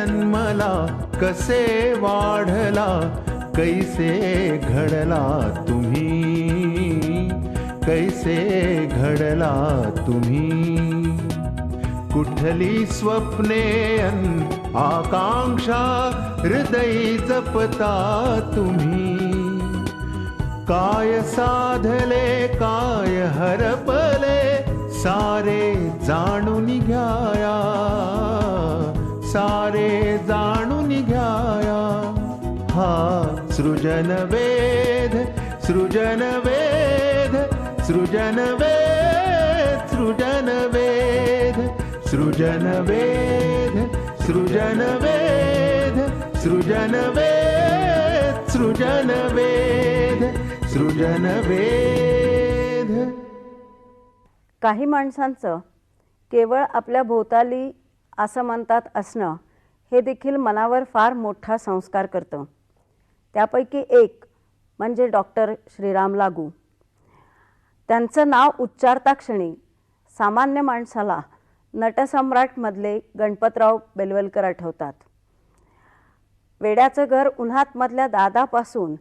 जन्मला कसे वाढला कैसे घडला तुम्ही कैसे घडला तुम्ही कुठली स्वप्ने आकांक्षा हृदय जपता तुम्ही काय साधले काय हरपले सारे जाणून घ्याया सारे जाणून घ्याया हा सृजन वेद सृजन वेद सृजन वेद सृजन वेद सृजन वेद सृजन वेद सृजन वेद सृजन वेद सृजन वेद. काही माणसांचं केवळ आपल्या भोवताली असं म्हणतात असणं हे देखील मनावर फार मोठा संस्कार करतं. त्यापैकी एक म्हणजे डॉक्टर श्रीराम लागू. त्यांचं नाव उच्चारताक्षणी सामान्य माणसाला नटसम्राटमधले गणपतराव बेलवलकर आठवतात. वेड्याचं घर उन्हात मधल्या दादापासून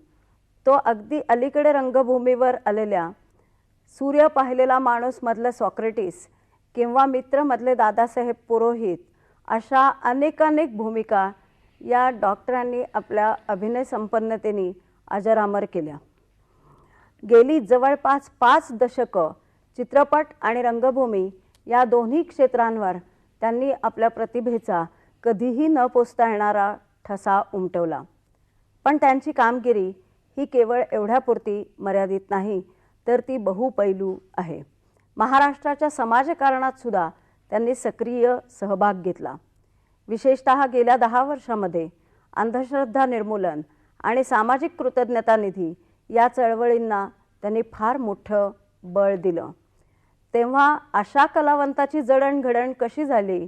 तो अगदी अलीकडे रंगभूमीवर आलेल्या सूर्य पाहिलेला माणूस मधलं सॉक्रेटिस किंवा मित्रमधले दादासाहेब पुरोहित अशा अनेकानेक भूमिका या डॉक्टरांनी आपल्या अभिनय संपन्नतेने अजरामर केल्या. गेली जवळपास 5 दशकं चित्रपट आणि रंगभूमी या दोन्ही क्षेत्रांवर त्यांनी आपल्या प्रतिभेचा कधीही न पोचता येणारा ठसा उमटवला. पण त्यांची कामगिरी ही केवळ एवढ्यापुरती मर्यादित नाही, तर ती बहुपैलू आहे. महाराष्ट्राच्या समाजकारणात सुद्धा त्यांनी सक्रिय सहभाग घेतला. विशेषतः गेल्या 10 वर्षामध्ये अंधश्रद्धा निर्मूलन आणि सामाजिक कृतज्ञता निधी या चळवळींना त्यांनी फार मोठं बळ दिलं. तेव्हा अशा कलावंताची जडणघडण कशी झाली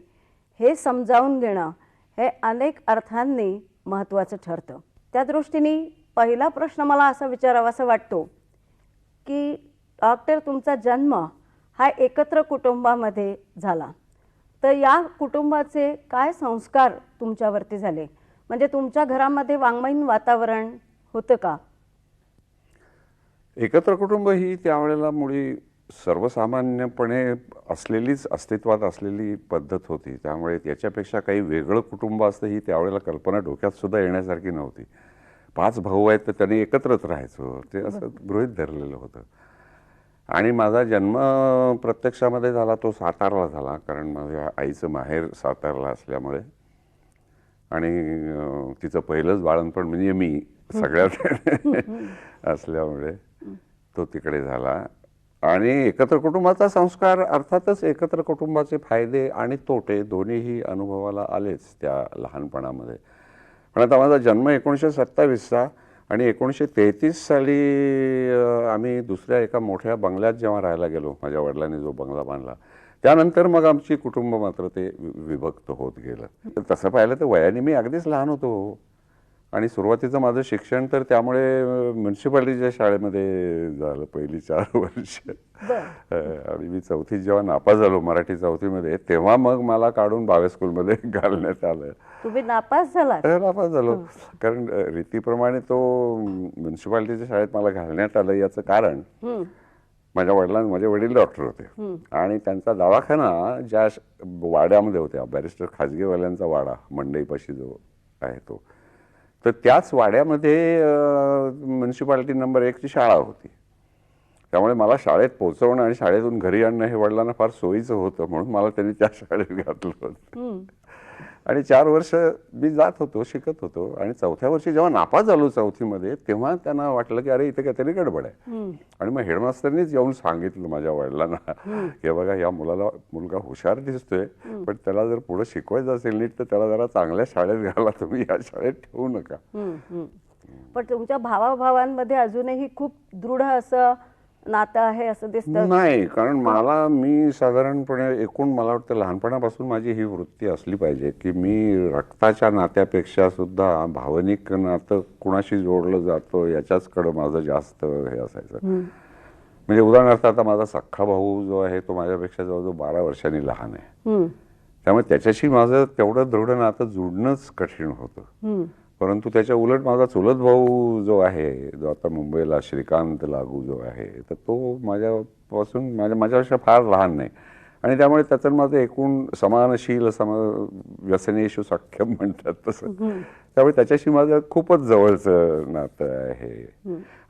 हे समजावून घेणं हे अनेक अर्थांनी महत्त्वाचं ठरतं. त्या दृष्टीने पहिला प्रश्न मला असा विचारावासा वाटतो की डॉक्टर, तुमचा जन्म हा एकत्र कुटुंबामध्ये झाला, तर या कुटुंबाचे काय संस्कार तुमच्यावरती झाले? म्हणजे तुमच्या घरामध्ये वाङ्मयीन वातावरण होतं का? एकत्र कुटुंब ही त्यावेळेला मुळी सर्वसामान्यपणे असलेलीच अस्तित्वात असलेली पद्धत होती. त्यामुळे त्याच्यापेक्षा काही वेगळं कुटुंब असतं ही त्यावेळेला कल्पना डोक्यात सुद्धा येण्यासारखी नव्हती. 5 भाऊ आहेत तर त्यांनी एकत्रच राहायचो ते असं गृहीत धरलेलं होतं. आणि माझा जन्म प्रत्यक्षामध्ये झाला तो सातारला झाला, कारण माझ्या आईचं माहेर सातारला असल्यामुळे आणि तिचं पहिलंच बाळणपण म्हणजे मी सगळ्यात असल्यामुळे तो तिकडे झाला. आणि एकत्र कुटुंबाचा संस्कार अर्थातच एकत्र कुटुंबाचे फायदे आणि तोटे दोन्हीही अनुभवाला आलेच त्या लहानपणामध्ये. पण आता माझा जन्म 1927चा आणि 1933 साली आम्ही दुसऱ्या एका मोठ्या बंगल्यात जेव्हा राहायला गेलो, माझ्या वडिलांनी जो बंगला बांधला, त्यानंतर मग आमची कुटुंब मात्र ते विभक्त होत गेलं. तसं पाहिलं तर वयाने मी अगदीच लहान होतो आणि सुरुवातीचं माझं शिक्षण तर त्यामुळे म्युन्सिपालिटीच्या शाळेमध्ये झालं पहिली 4 वर्ष. आणि मी 4थीत जेव्हा नापास झालो मराठी 4थीमध्ये, तेव्हा मग मला काढून भावे स्कूलमध्ये घालण्यात आलं. तुम्ही नापास झाला? नापास झालो, कारण रीतीप्रमाणे तो म्युन्सिपालिटीच्या शाळेत मला घालण्यात आलं. याचं कारण माझे वडील डॉक्टर होते आणि त्यांचा दवाखाना ज्या वाड्यामध्ये होत्या, बॅरिस्टर खाजगीवाल्यांचा वाडा मंडईपाशी जो आहे तो, तर त्याच वाड्यामध्ये म्युन्सिपालिटी नंबर 1 ची शाळा होती. त्यामुळे मला शाळेत पोहोचवणं आणि शाळेतून घरी आणणं हे वडिलांना फार सोयीचं होतं, म्हणून मला त्यांनी त्या शाळेत घातलं होतं. आणि 4 वर्ष मी जात होतो, शिकत होतो. आणि 4थ्या वर्षी जेव्हा नापास झालो 4थीमध्ये, तेव्हा त्यांना वाटलं की अरे इथे काहीतरी गडबड आहे. आणि मग हेडमास्टरनीच येऊन सांगितलं माझ्या वडिलांना की बघा या मुलगा हुशार दिसतोय, पण त्याला जर पुढे शिकवायचं असेल नीट तर त्याला जरा चांगल्या शाळेत घाला, तुम्ही या शाळेत ठेवू नका. पण तुमच्या भावाभावांमध्ये अजूनही खूप दृढ असं नातं आहे असं दिसतं? नाही, कारण मी साधारणपणे एकूण मला वाटतं लहानपणापासून माझी ही वृत्ती असली पाहिजे की मी रक्ताच्या नात्यापेक्षा सुद्धा भावनिक नातं कुणाशी जोडलं जातं याच्याचकडे माझं जास्त हे असायचं. म्हणजे उदाहरणार्थ आता माझा सख्खा भाऊ जो आहे तो माझ्यापेक्षा जवळजवळ 12 वर्षांनी लहान आहे. त्यामुळे त्याच्याशी माझं तेवढं दृढ नातं जुडणंच कठीण होतं. परंतु त्याच्या उलट माझा चुलत भाऊ जो आहे, जो आता मुंबईला श्रीकांत लागू जो आहे, तर तो माझ्यापासून माझ्यापेक्षा फार लहान नाही आणि त्यामुळे त्याचं माझं एकूण समानशील व्यसनेषु सख्यम म्हणतात तसं, त्यामुळे त्याच्याशी माझं खूपच जवळचं नातं आहे.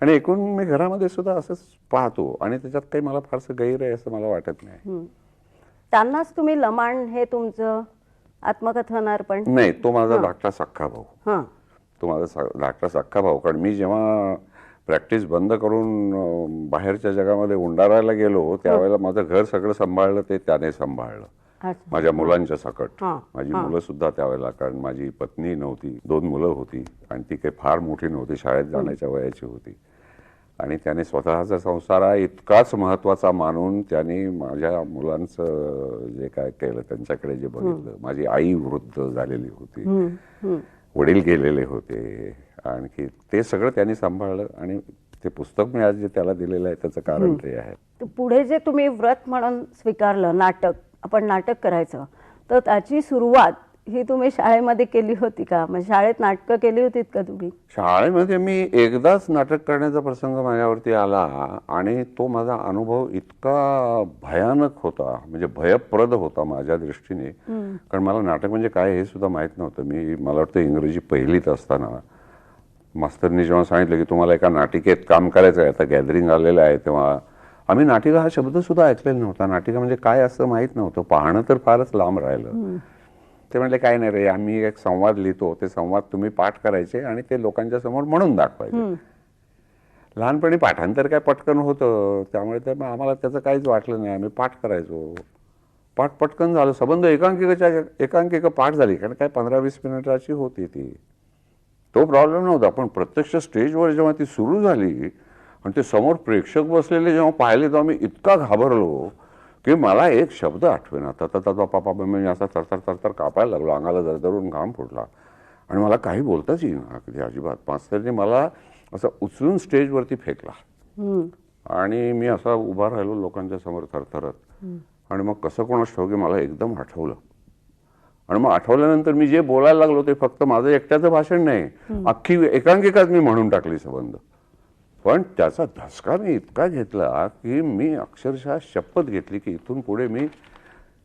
आणि एकूण मी घरामध्ये सुद्धा असंच पाहतो आणि त्याच्यात काही मला फारसं गैर आहे असं मला वाटत नाही. त्यांनाच तुम्ही लमाण हे तुमचं आत्मकथनार्पण? नाही, तो माझा धाकटा सख्खा भाऊ. हां, तो माझा धाकटा सख्खा भाऊ. कारण मी जेव्हा प्रॅक्टिस बंद करून बाहेरच्या जगामध्ये उंडारायला गेलो त्यावेळेला माझं घर सगळं सांभाळलं ते त्याने सांभाळलं, अच्छा. माझ्या मुलांच्या सकट. हां, माझी मुलं सुद्धा त्यावेळेला, कारण माझी पत्नी नव्हती, 2 मुलं होती आणि ती काही फार मोठी नव्हती, शाळेत जाण्याच्या वयाची होती. आणि त्याने स्वतःचा संसार हा इतकाच महत्वाचा मानून त्याने माझ्या मुलांचं जे काय केलं, त्यांच्याकडे जे बघितलं. माझी आई वृद्ध झालेली होती, वडील गेलेले होते, आणखी ते सगळं त्यांनी सांभाळलं. आणि ते पुस्तक मी आज जे त्याला दिलेलं आहे त्याचं कारण ते आहे. पुढे जे तुम्ही व्रत म्हणून स्वीकारलं, नाटक, आपण नाटक करायचं, तर त्याची सुरुवात ही तुम्ही शाळेमध्ये केली होती का? म्हणजे शाळेत नाटकं केली होतीत का तुम्ही? शाळेमध्ये मी एकदाच नाटक करण्याचा प्रसंग माझ्यावरती आला आणि तो माझा अनुभव इतका भयानक होता, म्हणजे भयप्रद होता माझ्या दृष्टीने. कारण मला नाटक म्हणजे काय हे सुद्धा माहीत नव्हतं. मला वाटतं इंग्रजी पहिलीत असताना मास्तरनी जेव्हा सांगितलं की तुम्हाला एका नाटिकेत काम करायचं आहे, आता गॅदरिंग आलेलं आहे, तेव्हा आम्ही नाटिका हा शब्द सुद्धा ऐकलेला नव्हता. नाटिका म्हणजे काय असं माहीत नव्हतं, पाहणं तर फारच लांब राहिलं. ते म्हटले काय नाही रे, आम्ही एक संवाद लिहितो, ते संवाद तुम्ही पाठ करायचे आणि ते लोकांच्या समोर म्हणून दाखवायचे. लहानपणी पाठांतर काय पटकन होतं, त्यामुळे ते आम्हाला त्याचं काहीच वाटलं नाही, आम्ही पाठ करायचो. पाठ पटकन झालं, संबंध एकांकिका पाठ झाली, कारण काय 15-20 मिनिटाची होती ती, तो प्रॉब्लेम नव्हता. पण प्रत्यक्ष स्टेजवर जेव्हा ती सुरू झाली आणि ते समोर प्रेक्षक बसलेले जेव्हा पाहिले तेव्हा मी इतका घाबरलो की मला एक शब्द आठवेना. पापा मी असा थरथर कापायला लागलो, अंगाला दरदरून घाम फुटला आणि मला काही बोलताच येईना कधी अजिबात. मास्तरने मला असं उचलून स्टेजवरती फेकला आणि मी असा उभा राहिलो लोकांच्या समोर थरथरत. आणि मग कसं कोणाच ठाऊक मला एकदम आठवलं. आणि मग आठवल्यानंतर मी जे बोलायला लागलो ते फक्त माझं एकट्याचं भाषण नाही, अख्खी एकांकिकाच मी म्हणून टाकली संबंध. पण त्याचा धसका मी इतका घेतला की मी अक्षरशः शपथ घेतली की इथून पुढे मी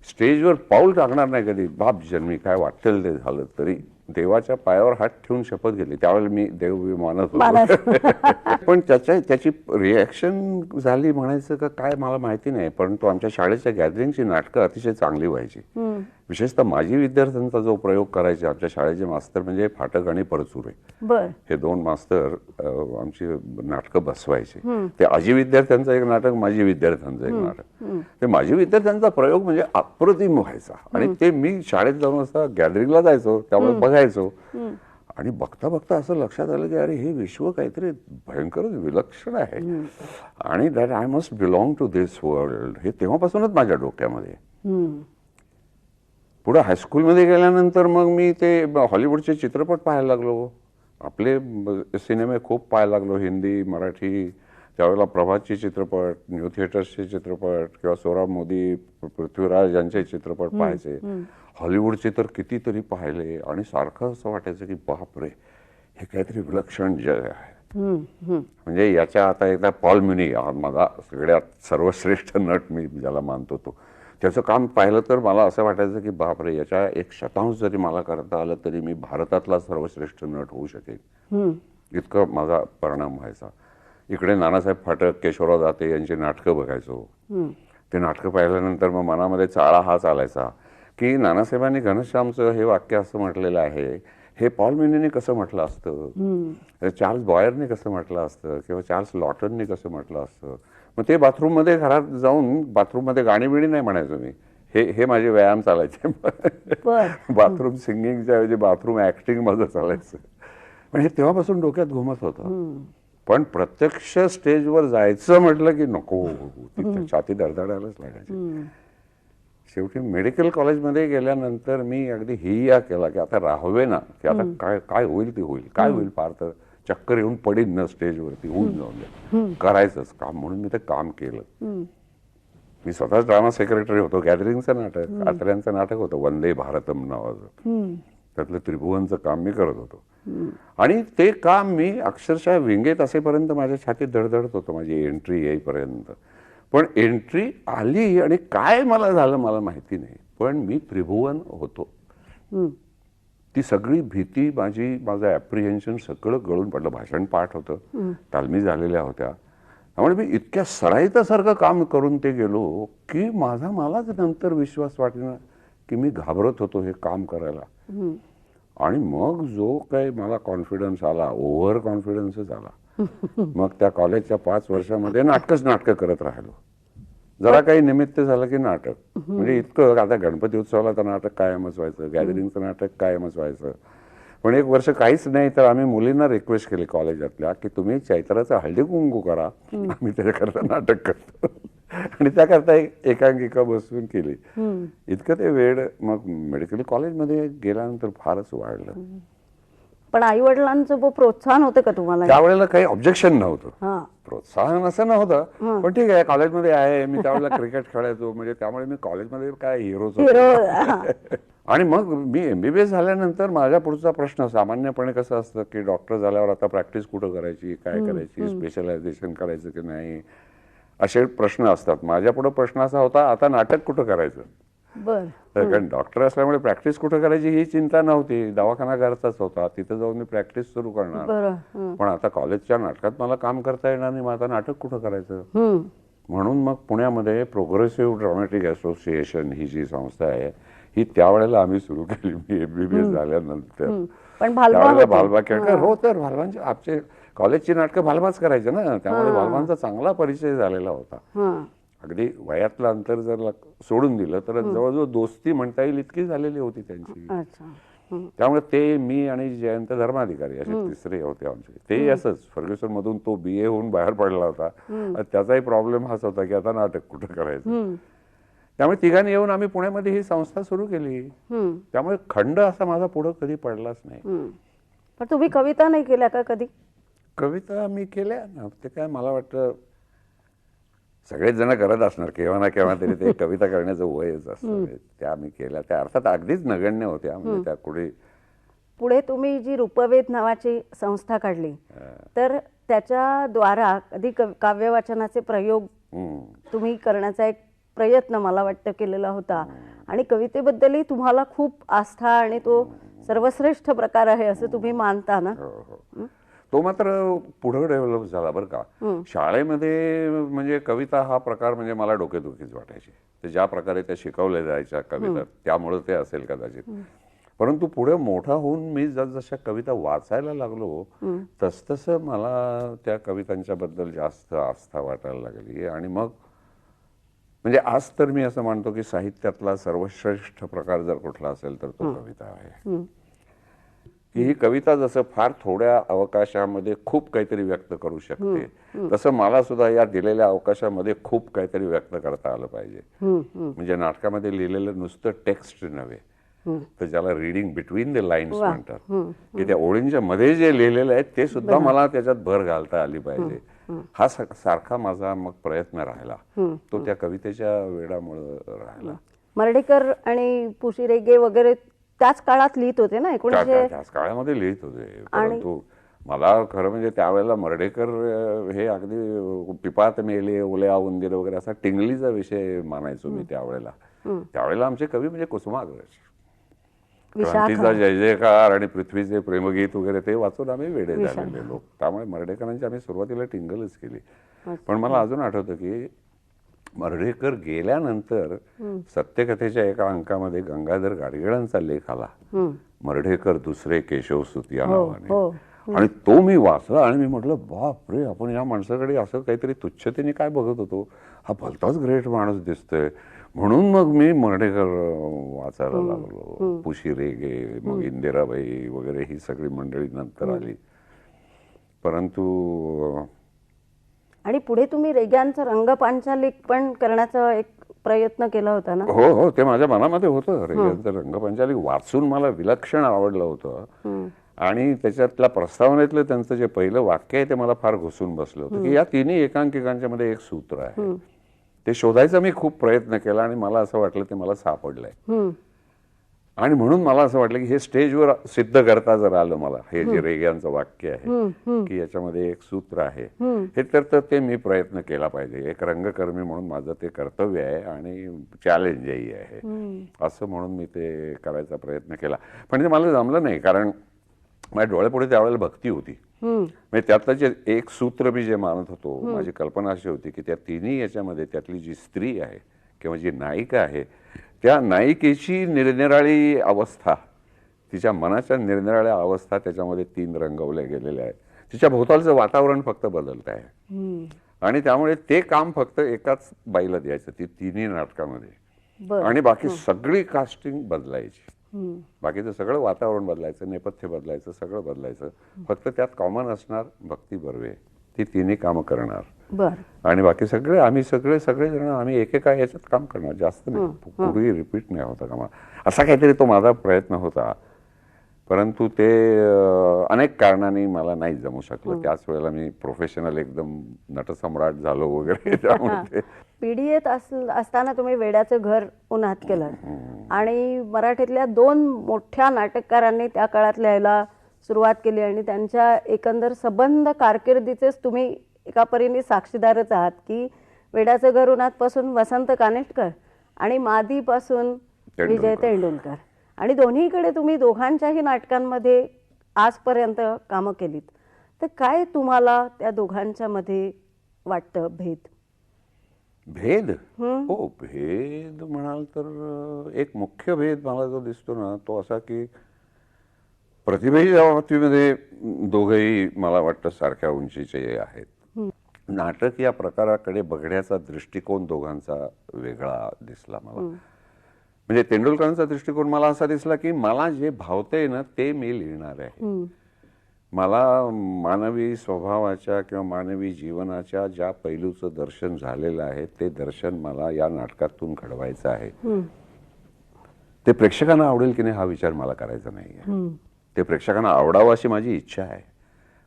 स्टेजवर पाऊल टाकणार नाही कधी, बाप जन्मी, काय वाटेल ते झालं तरी. देवाच्या पायावर हात ठेवून शपथ घेतली. त्यावेळेला मी देव मानत होतो. पण त्याची रिॲक्शन झाली म्हणायचं का काय मला माहिती नाही, परंतु आमच्या शाळेच्या गॅदरिंगची नाटकं अतिशय चांगली व्हायची. विशेषतः माजी विद्यार्थ्यांचा जो प्रयोग करायचे आमच्या शाळेचे मास्तर म्हणजे फाटक आणि परचुरे, हे 2 मास्तर आमची नाटकं बसवायचे. ते आजी विद्यार्थ्यांचं एक नाटक, माजी विद्यार्थ्यांचं एक नाटक. ते माजी विद्यार्थ्यांचा प्रयोग म्हणजे अप्रतिम व्हायचा आणि ते मी शाळेत जाऊन असता गॅदरिंगला जायचो, त्यामुळे बघायचो. आणि बघता बघता असं लक्षात आलं की अरे हे विश्व काहीतरी भयंकरच विलक्षण आहे आणि that I must belong to this world, हे तेव्हापासूनच माझ्या डोक्यामध्ये. पुढे हायस्कूलमध्ये गेल्यानंतर मग मी ते हॉलिवूडचे चित्रपट पाहायला लागलो, आपले सिनेमे खूप पाहायला लागलो, हिंदी, मराठी. त्यावेळेला प्रभातचे चित्रपट, न्यू थिएटर्सचे चित्रपट किंवा सोहराब मोदी, पृथ्वीराज यांचे चित्रपट पाहायचे. हॉलिवूडचे तर कितीतरी पाहिले आणि सारखं असं वाटायचं की बापरे हे काहीतरी विलक्षण जग आहे. म्हणजे याच्या आता एकदा पॉल म्युनी, माझा सगळ्यात सर्वश्रेष्ठ नट मी ज्याला मानतो तो, त्याचं काम पाहिलं तर मला असं वाटायचं की बापरे याच्या 1/100 जरी मला करता आलं तरी मी भारतातला सर्वश्रेष्ठ नट होऊ शकेल, इतकं माझा परिणाम व्हायचा. इकडे नानासाहेब फाटक, केशवराव दाते यांची नाटकं बघायचो. ते नाटकं पाहिल्यानंतर मग मनामध्ये चाळा हा चालायचा की नानासाहेबांनी घनश्यामचं हे वाक्य असं म्हटलेलं आहे, हे पॉल म्युनीने कसं म्हटलं असतं, चार्ल्स बॉयरने कसं म्हटलं असतं किंवा चार्ल्स लॉटनने कसं म्हटलं असतं. मग ते बाथरूममध्ये घरात जाऊन बाथरूममध्ये गाणी बिणी नाही म्हणायचो मी, हे माझे व्यायाम चालायचे. बाथरूम सिंगिंगच्या ऐवजी बाथरूम ऍक्टिंग माझं चालायचं. पण हे तेव्हापासून डोक्यात घुमत होतं. पण प्रत्यक्ष स्टेजवर जायचं म्हटलं की नको, तिथे छाती धडधडायलाच लागायची. शेवटी मेडिकल कॉलेजमध्ये गेल्यानंतर मी अगदी हिया केला की आता राहावे ना, की आता काय काय होईल ते होईल, काय होईल, फार तर चक्कर येऊन पडीन ना स्टेजवरती, होऊन जाऊन करायचंच काम, म्हणून मी ते काम केलं. मी स्वतःच ड्रामा सेक्रेटरी होतो. गॅदरिंगचं नाटक, आत्र्यांचं नाटक होतं वंदे भारतम नावाचं, त्यातलं त्रिभुवनचं काम मी करत होतो. आणि ते काम मी अक्षरशः विंगेत असेपर्यंत माझ्या छातीत धडधडत होतं, माझी एंट्री येईपर्यंत. पण एंट्री आली आणि काय मला झालं मला माहिती नाही, पण मी त्रिभुवन होतो. ती सगळी भीती माझी, माझं ॲप्रिहेन्शन सगळं गळून पडलं. भाषण पाठ होतं, तालमी झालेल्या होत्या, त्यामुळे मी इतक्या सराईतासारखं काम करून ते गेलो की मलाच नंतर विश्वास वाटला की मी घाबरत होतो हे काम करायला. आणि मग जो काही मला कॉन्फिडन्स आला, ओव्हर कॉन्फिडन्सच आला. मग त्या कॉलेजच्या 5 वर्षामध्ये नाटकं करत राहिलो. जरा काही निमित्त झालं की नाटक, म्हणजे इतकं, आता गणपती उत्सवाला तर नाटक कायमच व्हायचं, गॅदरिंगचं नाटक कायमच व्हायचं. पण एक वर्ष काहीच नाही, तर आम्ही मुलींना रिक्वेस्ट केली कॉलेजातल्या की तुम्ही चैत्राचं हळदी कुंकू करा, आम्ही त्याच्याकरता नाटक करतो. आणि त्याकरता एकांकिका बसवून केली. इतकं ते वेळ मग मेडिकल कॉलेजमध्ये गेल्यानंतर फारच वाढलं. पण आई वडिलांचं प्रोत्साहन होतं का तुम्हाला? त्यावेळेला काही ऑब्जेक्शन नव्हतं, प्रोत्साहन असं नव्हतं. पण ठीक आहे, कॉलेजमध्ये आहे मी, त्यावेळेला क्रिकेट खेळायचो, म्हणजे त्यामुळे मी कॉलेजमध्ये काय हिरोच होतो. आणि मग मी MBBS झाल्यानंतर माझ्या पुढचा प्रश्न सामान्यपणे कसं असतं की डॉक्टर झाल्यावर आता प्रॅक्टिस कुठं करायची, काय करायची, स्पेशलायझेशन करायचं की नाही, असे प्रश्न असतात. माझ्या पुढे प्रश्न असा होता, आता नाटक कुठं करायचं. कारण डॉक्टर असल्यामुळे प्रॅक्टिस कुठं करायची ही चिंता नव्हती, दवाखाना घरचाच होता, तिथं जाऊन मी प्रॅक्टिस सुरू करणार. पण आता कॉलेजच्या नाटकात मला काम करता येणार नाही, मग आता नाटक कुठं करायचं. म्हणून मग पुण्यामध्ये प्रोग्रेसिव्ह ड्रामॅटिक असोसिएशन ही जी संस्था आहे, ही त्यावेळेला आम्ही सुरू केली. मी MBBS झाल्यानंतर. पण भालबा केळकर हो, तर भालबांचे आमचे कॉलेजची नाटकं भालबाच करायचे ना, त्यामुळे भालबांचा चांगला परिचय झालेला होता. अगदी वयातलं अंतर जर सोडून दिलं तर जवळजवळ दोस्ती म्हणता येईल इतकी झालेली होती त्यांची. त्यामुळे ते, मी आणि जयंत धर्माधिकारी असे तिसरे होते आमचे. ते असंच फर्ग्युसन मधून तो BA होऊन बाहेर पडला होता. त्याचाही प्रॉब्लेम हाच होता की आता नाटक कुठं करायचं. त्यामुळे तिघांनी येऊन आम्ही पुण्यामध्ये ही संस्था सुरू केली. त्यामुळे खंड असा माझा पुढं कधी पडलाच नाही. पण तुम्ही कविता नाही केल्या का कधी? कविता मी केल्या ना, ते काय मला वाटतं सगळेच जण करत असणार केव्हा ना केव्हा तरी, ते कविता करण्याचं वयच असतं. त्या मी केल्या, त्या अर्थात अगदीच नगण्य होत्या, म्हणजे त्या पुढे तुम्ही जी रूपवेध नावाची संस्था काढली, तर त्याच्याद्वारा कधी काव्यवाचनाचे प्रयोग तुम्ही करण्याचा एक प्रयत्न मला वाटतं केलेला होता. आणि कवितेबद्दलही तुम्हाला खूप आस्था आणि तो सर्वश्रेष्ठ प्रकार आहे असं तुम्ही मानता ना? तो मात्र पुढे डेव्हलप झाला बरं का. शाळेमध्ये म्हणजे कविता हा प्रकार म्हणजे मला डोकेदुखीच वाटायची. ते ज्या प्रकारे त्या शिकवल्या जायच्या कविता, त्यामुळे ते असेल कदाचित. परंतु पुढे मोठा होऊन मी जसजशा कविता वाचायला लागलो तसतसं मला त्या कवितांच्या बद्दल जास्त आस्था वाटायला लागली. आणि मग म्हणजे आज तर मी असं मानतो की साहित्यातला सर्वश्रेष्ठ प्रकार जर कुठला असेल तर तो कविता आहे. ही कविता जसं फार थोड्या अवकाशामध्ये खूप काहीतरी व्यक्त करू शकते, तसं मला सुद्धा या दिलेल्या अवकाशामध्ये खूप काहीतरी व्यक्त करता आलं पाहिजे. म्हणजे नाटकामध्ये लिहिलेलं नुसतं टेक्स्ट नव्हे, तर ज्याला रीडिंग बिटवीन द लाईन्स म्हणतात, की त्या ओळींच्या मध्ये जे लिहिलेलं आहे ते सुद्धा मला त्याच्यात भर घालता आली पाहिजे. हा सारखा माझा मग प्रयत्न राहिला, तो त्या कवितेच्या वेळामुळे राहिला. मर्ढेकर आणि पुशी रेगे वगैरे त्याच काळात लिहित होते ना, त्याच काळामध्ये लिहित होते. परंतु मला खरं म्हणजे त्यावेळेला मर्ढेकर हे अगदी पिपात मेले ओल्या उंदीर वगैरे असा टिंगलीचा विषय मानायचो मी त्यावेळेला. त्यावेळेला आमचे कवी म्हणजे कुसुमाग्रज, क्रांतीचा जय जयकार आणि पृथ्वीचे प्रेमगीत वगैरे ते वाचून आम्ही वेडे झालेले लोक. त्यामुळे मर्ढेकरांची आम्ही सुरुवातीला टिंगलच केली. पण मला अजून आठवतं की मर्ढेकर गेल्यानंतर सत्यकथेच्या एका अंकामध्ये गंगाधर गाडगिळांचा लेख आला, मर्ढेकर दुसरे केशवसुत या नावाने. आणि तो मी वाचला आणि मी म्हटलं बाप रे, आपण या माणसाकडे असं काहीतरी तुच्छतेने काय बघत होतो, हा भलताच ग्रेट माणूस दिसतोय. म्हणून मग मी मर्ढेकर वाचायला लागलो. पुशी रेगे, मग इंदिराबाई वगैरे ही सगळी मंडळी नंतर आली. परंतु आणि पुढे तुम्ही रेग्यांचा रंगपांचालिक पण करण्याचा एक प्रयत्न केला होता ना? हो हो, ते माझ्या मनामध्ये होतं. रेग्यांचं रंगपांचालिक वाचून मला विलक्षण आवडलं होतं. आणि त्याच्यातल्या प्रस्तावनेतलं त्यांचं जे पहिलं वाक्य आहे ते मला फार घुसून बसलं होतं की या तिन्ही एकांकिकांच्या मध्ये एक सूत्र आहे, ते शोधायचा मी खूप प्रयत्न केला आणि मला असं वाटलं ते मला सापडलंय. आणि म्हणून मला असं वाटलं की हे स्टेजवर सिद्ध करता जर आलं मला, हे जे रेग्यांचं वाक्य आहे की याच्यामध्ये एक सूत्र आहे, हे तर ते मी प्रयत्न केला पाहिजे. एक रंगकर्मी म्हणून माझं ते कर्तव्य आहे आणि चॅलेंजही आहे. असं म्हणून मी ते करायचा प्रयत्न केला. पण ते मला जमलं नाही, कारण माझ्या डोळ्यापुढे त्यावेळेला भक्ती होती. म्हणजे त्यातलं जे एक सूत्र मी जे मानत होतो, माझी कल्पना अशी होती की त्या तिन्ही याच्यामध्ये त्यातली जी स्त्री आहे किंवा जी नायिका आहे, त्या नायिकेची निरनिराळी अवस्था, तिच्या मनाच्या निरनिराळ्या अवस्था त्याच्यामध्ये 3 रंगवल्या गेलेल्या आहेत. तिच्या भोवतालचं वातावरण फक्त बदलत आहे आणि त्यामुळे ते काम फक्त एकाच बाईला द्यायचं ती तिन्ही नाटकामध्ये, आणि बाकी सगळी कास्टिंग बदलायची. बाकीचं सगळं वातावरण बदलायचं, नेपथ्य बदलायचं, सगळं बदलायचं. फक्त त्यात कॉमन असणार भक्ती बर्वे, ती तिन्ही कामं करणार आणि बाकी सगळे आम्ही सगळे जण आम्ही एकेका याच्यात काम करणार, जास्त नाही. पूर्वी रिपीट नाही होता कामा, असा काहीतरी तो माझा प्रयत्न होता. परंतु ते अनेक कारणांनी मला नाही जमू शकलं. त्याच वेळेला मी प्रोफेशनल एकदम नटसम्राट झालो वगैरे. त्यामुळे पिढीत असताना तुम्ही वेड्याचं घर उन्हात केलं आणि मराठीतल्या 2 मोठ्या नाटककारांनी त्या काळात लिहायला सुरुवात केली आणि त्यांच्या एकंदर सबंध कारकिर्दीचेच तुम्ही एका परीने साक्षीदारच आहात की वेड्याचं घर उन्हात पासून वसंत कानेटकर आणि मादीपासून विजय तेंडुलकर, आणि दोन्हीकडे तुम्ही दोघांच्याही नाटकांमध्ये आजपर्यंत कामं केलीत. तर काय तुम्हाला त्या दोघांच्या मध्ये वाटतं भेद? हो, भेद म्हणाल तर एक मुख्य भेद मला जो दिसतो ना, तो असा की प्रतिभेच्या बाबतीमध्ये दोघेही मला वाटतं सारख्या उंचीचे आहेत. नाटक या प्रकाराकडे बघण्याचा दृष्टिकोन दोघांचा वेगळा दिसला मला. म्हणजे तेंडुलकरांचा दृष्टिकोन मला असा दिसला की मला जे भावतंय ना ते मी लिहिणार आहे. मला मानवी स्वभावाच्या किंवा मानवी जीवनाच्या ज्या पैलूचं दर्शन झालेलं आहे ते दर्शन मला या नाटकातून घडवायचं आहे. ते प्रेक्षकांना आवडेल की नाही हा विचार मला करायचा नाहीये. ते प्रेक्षकांना आवडावं अशी माझी इच्छा आहे,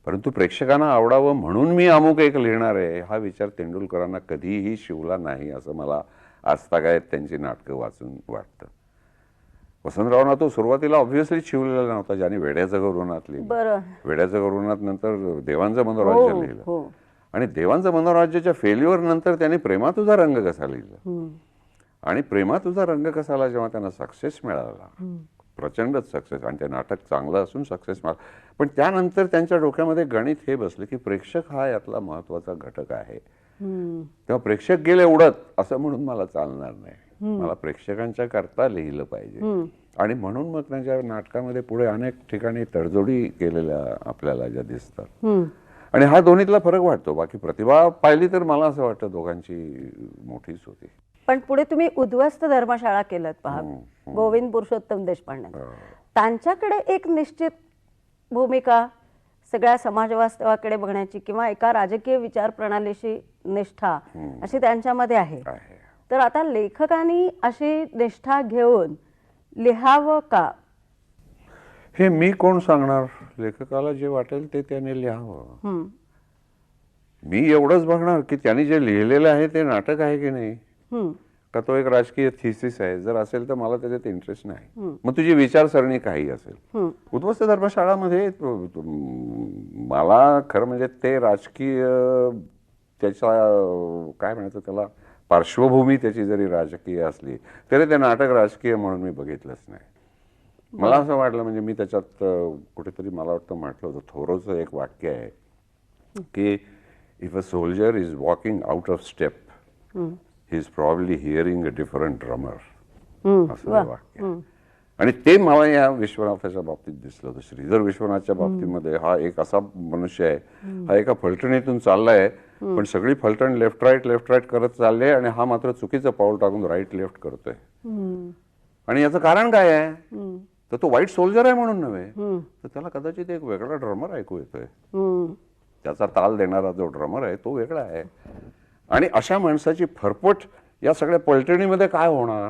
परंतु प्रेक्षकांना आवडावं म्हणून मी अमुक एक लिहिणार आहे हा विचार तेंडुलकरांना कधीही शिवला नाही, असं मला आजतागायत त्यांची नाटकं वाचून वाटतं. वसंतरावांना तो सुरुवातीला ऑब्व्हियसली शिवलेला नव्हता, ज्याने वेड्याचं घर उन्हात लिहिलं. वेड्याचं घर उन्हात नंतर देवांचं मनोराज्य लिहिलं आणि देवांचं मनोराज्याच्या फेल्युअर नंतर त्याने प्रेमा तुझा रंग कसा लिहिलं. आणि प्रेमा तुझा रंग कसाला जेव्हा त्यांना सक्सेस मिळाला, प्रचंडच सक्सेस, आणि ते नाटक चांगलं असून सक्सेस मिळाला, पण त्यानंतर त्यांच्या डोक्यामध्ये गणित हे बसलं की प्रेक्षक हा यातला महत्वाचा घटक आहे. तेव्हा प्रेक्षक गेले उडत असं म्हणून मला चालणार नाही. मला प्रेक्षकांच्या करता लिहिलं पाहिजे, आणि म्हणून मग त्यांच्या नाटकामध्ये पुढे अनेक ठिकाणी तडजोडी केलेल्या आपल्याला ज्या दिसतात, आणि हा दोन्हीतला फरक वाटतो. बाकी प्रतिभा पाहिली तर मला असं वाटतं दोघांची मोठीच होती. पण पुढे तुम्ही उद्ध्वस्त धर्मशाळा केलं पहा, गोविंद पुरुषोत्तम देशपांडे, त्यांच्याकडे एक निश्चित भूमिका सगळ्या समाजवास्तवाकडे बघण्याची किंवा एका राजकीय विचार प्रणालीशी निष्ठा अशी त्यांच्यामध्ये आहे. तर आता लेखकांनी अशी निष्ठा घेऊन लिहावं का? हे मी कोण सांगणार? लेखकाला जे वाटेल ते त्याने लिहावं. मी एवढंच बघणार की त्यांनी जे लिहिलेलं आहे ते नाटक आहे की नाही, का तो एक राजकीय थिसिस आहे. जर असेल तर मला त्याच्यात इंटरेस्ट नाही. मग तुझी विचारसरणी काही असेल. उद्ध्वस्त धर्मशाळामध्ये मला खरं म्हणजे ते राजकीय त्याचा काय म्हणायचं त्याला पार्श्वभूमी त्याची जरी राजकीय असली तरी ते नाटक राजकीय म्हणून मी बघितलंच नाही. मला असं वाटलं, म्हणजे मी त्याच्यात कुठेतरी मला वाटतं म्हटलं होतं, थोरोचं एक वाक्य आहे की if a soldier is walking out of step he is probably hearing a different drummer, असं वाक्य. आणि ते मला या विश्वनाथाच्या बाबतीत दिसलं होतं. श्रीधर विश्वनाथच्या बाबतीमध्ये हा एक असा मनुष्य आहे, हा एका फलटणीतून चाललाय, पण सगळी फलटण लेफ्ट राईट करत चालले, आणि हा मात्र चुकीचं पाऊल टाकून राईट लेफ्ट करतोय. आणि याचं कारण काय आहे? तर तो वाईट सोल्जर आहे म्हणून नव्हे, तर त्याला कदाचित एक वेगळा ड्रमर ऐकू येतोय. त्याचा ताल देणारा जो ड्रमर आहे तो वेगळा आहे. आणि अशा माणसाची फरफट या सगळ्या पलटणीमध्ये काय होणार?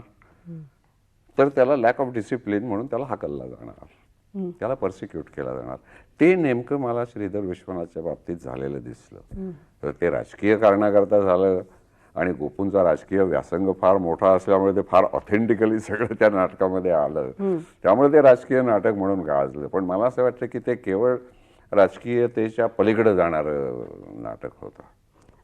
तर त्याला लॅक ऑफ डिसिप्लिन म्हणून त्याला हाकलला जाणार, त्याला पर्सिक्यूट केला जाणार. ते नेमकं मला श्रीधर विश्वनाथच्या बाबतीत झालेलं दिसलं. तर ते राजकीय कारणाकरता झालं आणि गोपूंचा राजकीय व्यासंग फार मोठा असल्यामुळे ते फार ऑथेंटिकली सगळं त्या नाटकामध्ये आलं. त्यामुळे ते राजकीय नाटक म्हणून गाजलं. पण मला असं वाटतं की ते केवळ राजकीयतेच्या पलीकडे जाणारं नाटक होतं.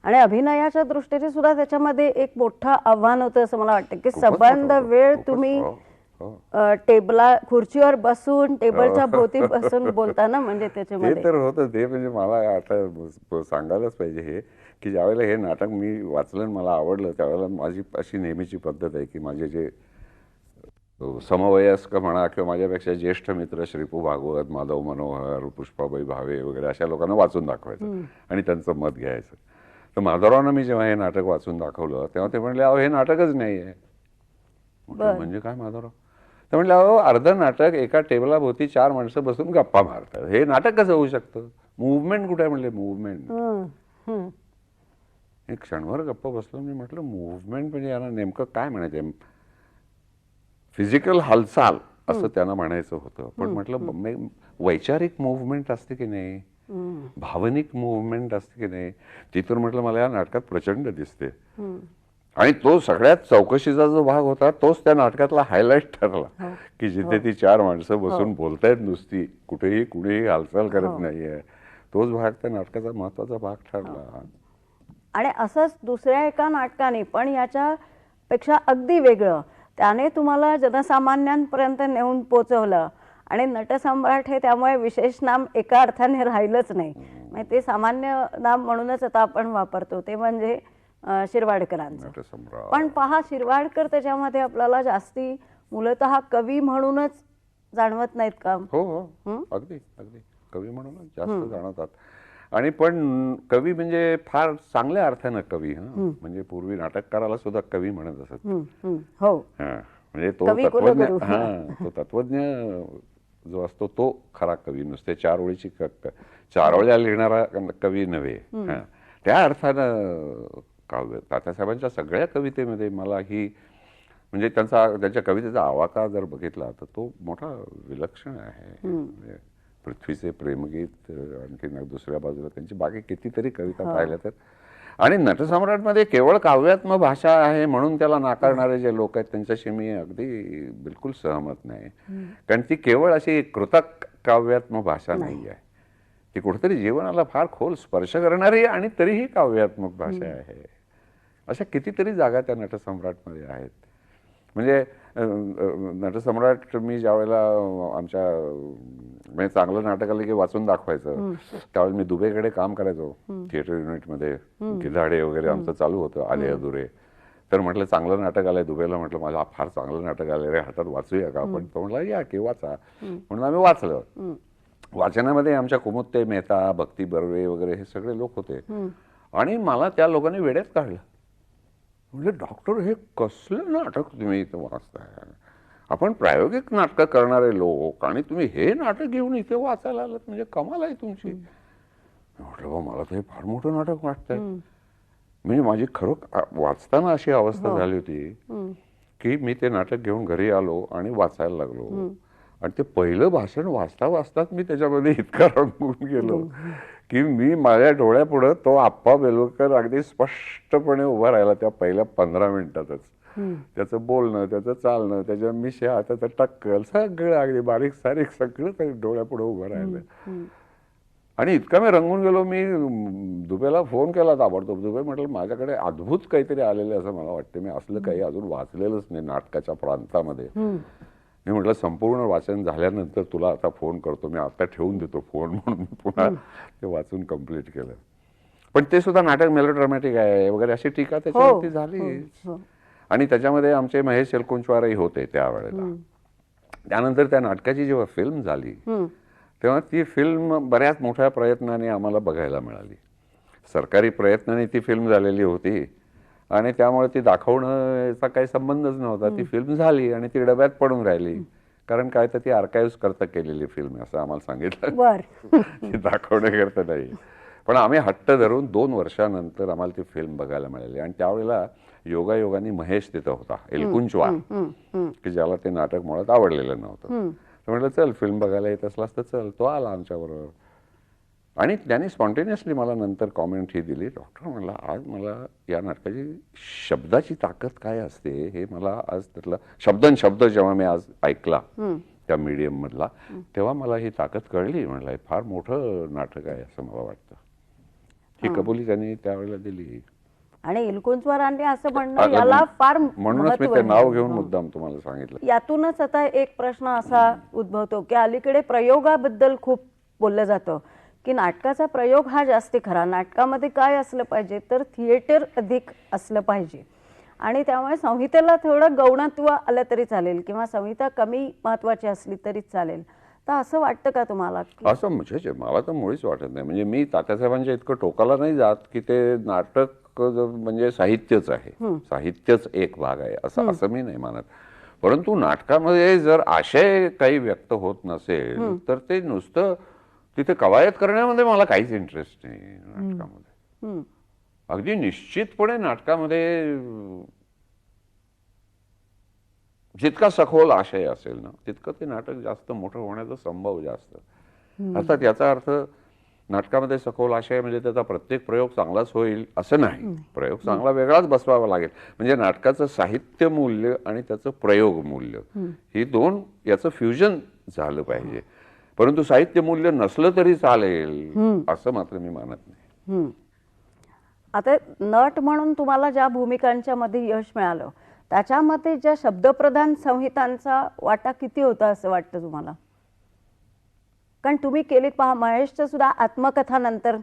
आणि अभिनयाच्या दृष्टीने सुद्धा त्याच्यामध्ये एक मोठं आव्हान होतं असं मला वाटतं की खूपच सबंध मोठं होतं. वेळ खूपच. तुम्ही हो, हो. खुर्चीवर बसून टेबलच्या भोवती बसून बोलताना म्हणजे ते त्याच्यामध्ये तर होतं. ते म्हणजे मला आता सांगायलाच पाहिजे हे की ज्यावेळेला हे नाटक मी वाचलं आणि मला आवडलं त्यावेळेला माझी अशी नेहमीची पद्धत आहे की माझे जे समवयस्क म्हणा किंवा माझ्यापेक्षा ज्येष्ठ मित्र श्रीपू भागवत, माधव मनोहर, पुष्पाबाई भावे वगैरे अशा लोकांना वाचून दाखवायचं आणि त्यांचं मत घ्यायचं. तर माधवरावांना मी जेव्हा हे नाटक वाचून दाखवलं तेव्हा ते म्हणले, अहो हे नाटकच नाही आहे. म्हणजे काय माधवराव? तर म्हणलं, अहो अर्धं नाटक एका टेबलाभोवती 4 माणसं बसून गप्पा मारतात, हे नाटक कसं होऊ शकतं? मुव्हमेंट कुठे आहे? म्हणले मुव्हमेंट. एक क्षणभर गप्पा बसलो. मी म्हटलं मुव्हमेंट म्हणजे यांना नेमकं काय म्हणायचं? फिजिकल हालचाल असं त्यांना म्हणायचं होतं. पण म्हटलं वैचारिक मुव्हमेंट असते की नाही, भावनिक मुव्हमेंट असते की नाही, ती तर म्हटलं मला या नाटकात प्रचंड दिसते. आणि तो सगळ्यात चौकशीचा जो भाग होता तोच त्या नाटकातला हायलाइट ठरला की जिथे ती 4 माणसं बसून बोलतायत नुसती, कुठेही कुणीही हालचाल करत नाहीये, तोच भाग त्या नाटकाचा महत्वाचा भाग ठरला. आणि असंच दुसऱ्या एका नाटकाने पण याच्यापेक्षा अगदी वेगळं त्याने तुम्हाला जनसामान्यांपर्यंत नेऊन पोचवलं आणि नटसम्राट हे त्यामुळे विशेष नाम एका अर्थाने राहिलंच नाही. म्हणजे ते सामान्य नाम म्हणूनच आता आपण वापरतो, ते म्हणजे शिरवाडकरांचं. नटसम्राट. पण पहा, शिरवाडकर त्याच्यामध्ये आपल्याला जास्ती मूलतः कवी म्हणूनच जाणवत नाहीत का? हो हो, अगदी अगदी कवी म्हणूनच जास्त जाणवतात. आणि पण कवी म्हणजे फार चांगल्या अर्थानं कवी. म्हणजे पूर्वी नाटककाराला सुद्धा कवी म्हणत असत. हो, म्हणजे तो कवी तत्वज्ञ, कुलगुरू. तो तत्वज्ञ जो असतो तो खरा कवी. नुसते 4 ओळीची 4 ओळ्या लिहिणारा कवी नव्हे. त्या अर्थानं काव्य तात्यासाहेबांच्या सगळ्या कवितेमध्ये मला ही म्हणजे त्यांच्या कवितेचा आवाका जर बघितला तर तो मोठा विलक्षण आहे. म्हणजे पृथ्वीचे प्रेमगीत, आणखी दुसऱ्या बाजूला त्यांची बाकी कितीतरी कविता पाहिल्या तर. आणि नटसम्राटमध्ये केवळ काव्यात्मक भाषा आहे म्हणून त्याला नाकारणारे जे लोक आहेत त्यांच्याशी मी अगदी बिलकुल सहमत नाही. कारण ती केवळ अशी कृतक काव्यात्मक भाषा नाही आहे, ती कुठेतरी जीवनाला फार खोल स्पर्श करणारी आणि तरीही काव्यात्मक भाषा आहे. अशा कितीतरी जागा त्या नटसम्राटमध्ये आहेत. म्हणजे नटसम्राट मी ज्यावेळेला आमच्या म्हणजे चांगलं नाटक आलं की वाचून दाखवायचं, त्यावेळेस मी दुबेकडे काम करायचो थिएटर युनिटमध्ये. गिधाडे वगैरे आमचं चालू होतं, आले अधुरे. तर म्हटलं चांगलं नाटक आलंय दुबेला, म्हटलं माझं फार चांगलं नाटक आलंय रे, हातात वाचूया का आपण? तो म्हटलं या की वाचा. म्हणून आम्ही वाचलं. वाचनामध्ये आमच्या कुमुदते मेहता, भक्ती बर्वे वगैरे हे सगळे लोक होते. आणि मला त्या लोकांनी वेड्यात काढलं. म्हणजे डॉक्टर हे कसलं नाटक तुम्ही इथं वाचताय? आपण प्रायोगिक नाटकं करणारे लोक आणि तुम्ही हे नाटक घेऊन इथे वाचायला आलात, म्हणजे कमाल आहे तुमची. म्हटलं बा मला तर हे फार मोठं नाटक वाटतंय. म्हणजे माझी खरं वाचताना अशी अवस्था झाली होती की मी ते नाटक घेऊन घरी आलो आणि वाचायला लागलो. आणि ते पहिलं भाषण वाचता वाचताच मी त्याच्यामध्ये इतका रंगून गेलो की मी माझ्या डोळ्यापुढं तो आप्पा बेलवकर अगदी स्पष्टपणे उभा राहिला त्या पहिल्या 15 मिनिटातच. त्याचं बोलणं, त्याचं चालणं, त्याच्या मिश्या, हाताचं टक्कल सगळं अगदी बारीक सारीक सगळं त्या डोळ्यापुढं उभं राहिलं. आणि इतका मी रंगून गेलो, मी दुबेला फोन केला ताबडतोब. दुबे म्हटलं माझ्याकडे अद्भुत काहीतरी आलेलं असं मला वाटतं, मी असलं काही अजून वाचलेलंच नाही नाटकाच्या प्रांतामध्ये. मी म्हटलं संपूर्ण वाचन झाल्यानंतर तुला आता फोन करतो, मी आता ठेवून देतो फोन, म्हणून पुन्हा ते वाचून कंप्लीट केलं. पण ते सुद्धा नाटक मेलोड्रामॅटिक आहे वगैरे अशी टीका त्याच्यावरती झाली. आणि त्याच्यामध्ये आमचे महेश एलकुंचवारही होते त्यावेळेला. त्यानंतर त्या नाटकाची जेव्हा फिल्म झाली तेव्हा ती फिल्म बऱ्याच मोठ्या प्रयत्नाने आम्हाला बघायला मिळाली. सरकारी प्रयत्नाने ती फिल्म झालेली होती आणि त्यामुळे ती दाखवणं याचा काही संबंधच नव्हता. ती फिल्म झाली आणि ती डब्यात पडून राहिली. कारण काय तर ती आर्काइव्ह करता केलेली फिल्म असं आम्हाला सांगितलं, ती दाखवणं करता नाही. पण आम्ही हट्ट धरून 2 वर्षानंतर आम्हाला ती फिल्म बघायला मिळाली. आणि त्यावेळेला योगायोगाने महेश तिथं होता, एलकुंचवार, की ज्याला ते नाटक मुळात आवडलेलं नव्हतं. तर म्हटलं चल फिल्म बघायला येत असलास तर चल. तो आला आमच्याबरोबर आणि त्यांनी स्पॉन्टेनियसली मला नंतर कॉमेंट ही दिली, डॉक्टर म्हणला आज मला या नाटकाची शब्दाची ताकद काय असते हे मला आज त्यातला शब्द जेव्हा मी आज ऐकला त्या मीडियम मधला, तेव्हा मला ही ताकद कळली. म्हणलं हे फार मोठं नाटक आहे असं मला वाटतं. ही कबुली त्यांनी त्यावेळेला दिली. आणि इलकुंचवारांनी असं म्हणणं याला फार म्हणूनच मी ते नाव घेऊन मुद्दाम तुम्हाला सांगितलं. यातूनच आता एक प्रश्न असा उद्भवतो की अलीकडे प्रयोगाबद्दल खूप बोललं जातं की नाटकाचा प्रयोग हा जास्ती खरा. नाटकामध्ये काय असलं पाहिजे तर थिएटर अधिक असलं पाहिजे आणि त्यामुळे संहितेला थोडं गौणत्व आलं तरी चालेल किंवा संहिता कमी महत्वाची असली तरी चालेल. तर असं वाटतं का तुम्हाला? असं म्हणजे मला तर मुळीच वाटत नाही. म्हणजे मी तात्यासाहेबांच्या इतकं टोकाला नाही जात की ते नाटक म्हणजे साहित्यच आहे, साहित्यच एक भाग आहे असं मी नाही मानत. परंतु नाटकामध्ये जर आशय काही व्यक्त होत नसेल तर ते नुसतं तिथे कवायत करण्यामध्ये मला काहीच इंटरेस्ट नाही नाटकामध्ये. अगदी निश्चितपणे नाटकामध्ये जितका सखोल आशय असेल ना तितकं ते नाटक जास्त मोठं होण्याचा संभव जास्त. अर्थात याचा अर्थ नाटकामध्ये सखोल आशय म्हणजे त्याचा प्रत्येक प्रयोग चांगलाच होईल असं नाही. प्रयोग चांगला वेगळाच बसवावा लागेल. म्हणजे नाटकाचं साहित्य मूल्य आणि त्याचं प्रयोग मूल्य ही दोन याचं फ्युजन झालं पाहिजे. परंतु साहित्य मूल्य नसलं तरी चालेल असं मात्र मी मानत नाही. आता नट म्हणून तुम्हाला ज्या भूमिकांच्या मध्ये यश मिळालं त्याच्यामध्ये ज्या शब्दप्रधान संहितांचा वाटा किती होता असं वाटतं तुम्हाला? कारण तुम्ही केलीत पहा, महेशचं सुद्धा आत्मकथा नंतर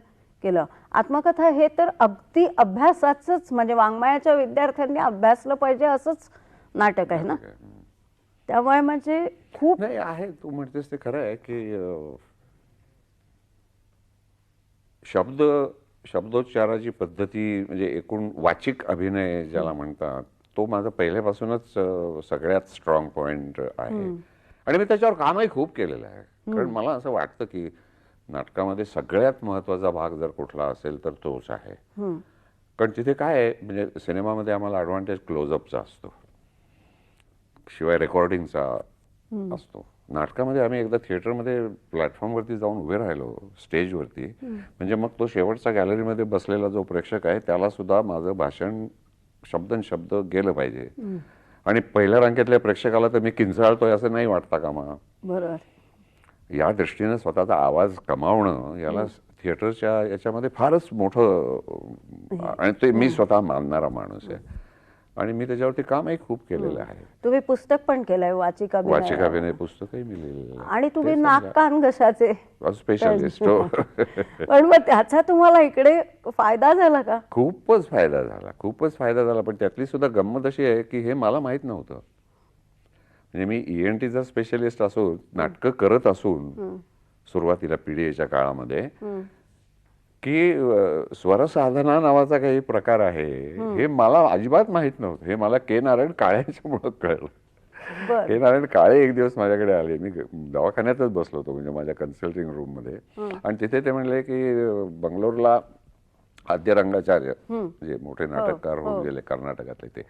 केलं. आत्मकथा हे तर अगदी अभ्यासाचंच म्हणजे वाङ्मयाच्या विद्यार्थ्यांनी अभ्यासलं पाहिजे असंच नाटक आहे ना. त्यामुळे म्हणजे खूप नाही आहे. तू म्हणतेस ते खरं आहे की शब्दोच्चाराची पद्धती म्हणजे एकूण वाचिक अभिनय ज्याला म्हणतात तो माझा पहिल्यापासूनच सगळ्यात स्ट्रॉंग पॉइंट आहे. आणि मी त्याच्यावर कामही खूप केलेलं आहे. कारण मला असं वाटतं की नाटकामध्ये सगळ्यात महत्वाचा भाग जर कुठला असेल तर तोच आहे. कारण तिथे काय आहे म्हणजे सिनेमामध्ये आम्हाला ॲडव्हान्टेज क्लोजअपचा असतो, शिवाय रेकॉर्डिंगचा असतो. नाटकामध्ये आम्ही एकदा थिएटरमध्ये प्लॅटफॉर्मवरती जाऊन उभे राहिलो स्टेजवरती, म्हणजे मग तो शेवटचा गॅलरीमध्ये बसलेला जो प्रेक्षक आहे त्याला सुद्धा माझं भाषण शब्द गेलं पाहिजे. आणि पहिल्या रांगेतल्या प्रेक्षकाला तर मी किंचाळतोय असं नाही वाटता कामा. बरोबर. या दृष्टीने स्वतःचा आवाज कमावणं याला थिएटरच्या याच्यामध्ये फारच मोठं आणि ते मी स्वतः मानणारा माणूस आहे. आणि मी त्याच्यावरती कामही खूप केलेलं आहे. तुम्ही पुस्तक पण केलंय वाचिक अभिनय पुस्तकही मी लिहिलेलं. आणि तुम्ही नाक कान घशाचे स्पेशलिस्ट. पण मग त्याचा तुम्हाला इकडे फायदा झाला का? खूपच फायदा झाला. पण त्यातली सुद्धा गंमत अशी आहे की हे मला माहित नव्हतं. म्हणजे मी ENTचा स्पेशलिस्ट असून नाटकं करत असून सुरुवातीला PDAच्या काळामध्ये की स्वरसाधना नावाचा काही प्रकार आहे हे मला अजिबात माहित नव्हतं. हे मला के नारायण काळेंच्यामुळे कळलं. के नारायण काळे एक दिवस माझ्याकडे आले. मी दवाखान्यातच बसलो होतो म्हणजे माझ्या कन्सल्टिंग रूम मध्ये. आणि तिथे ते म्हणले की बंगलोरला आद्य रंगाचार्य जे मोठे नाटककार होऊन गेले कर्नाटकातले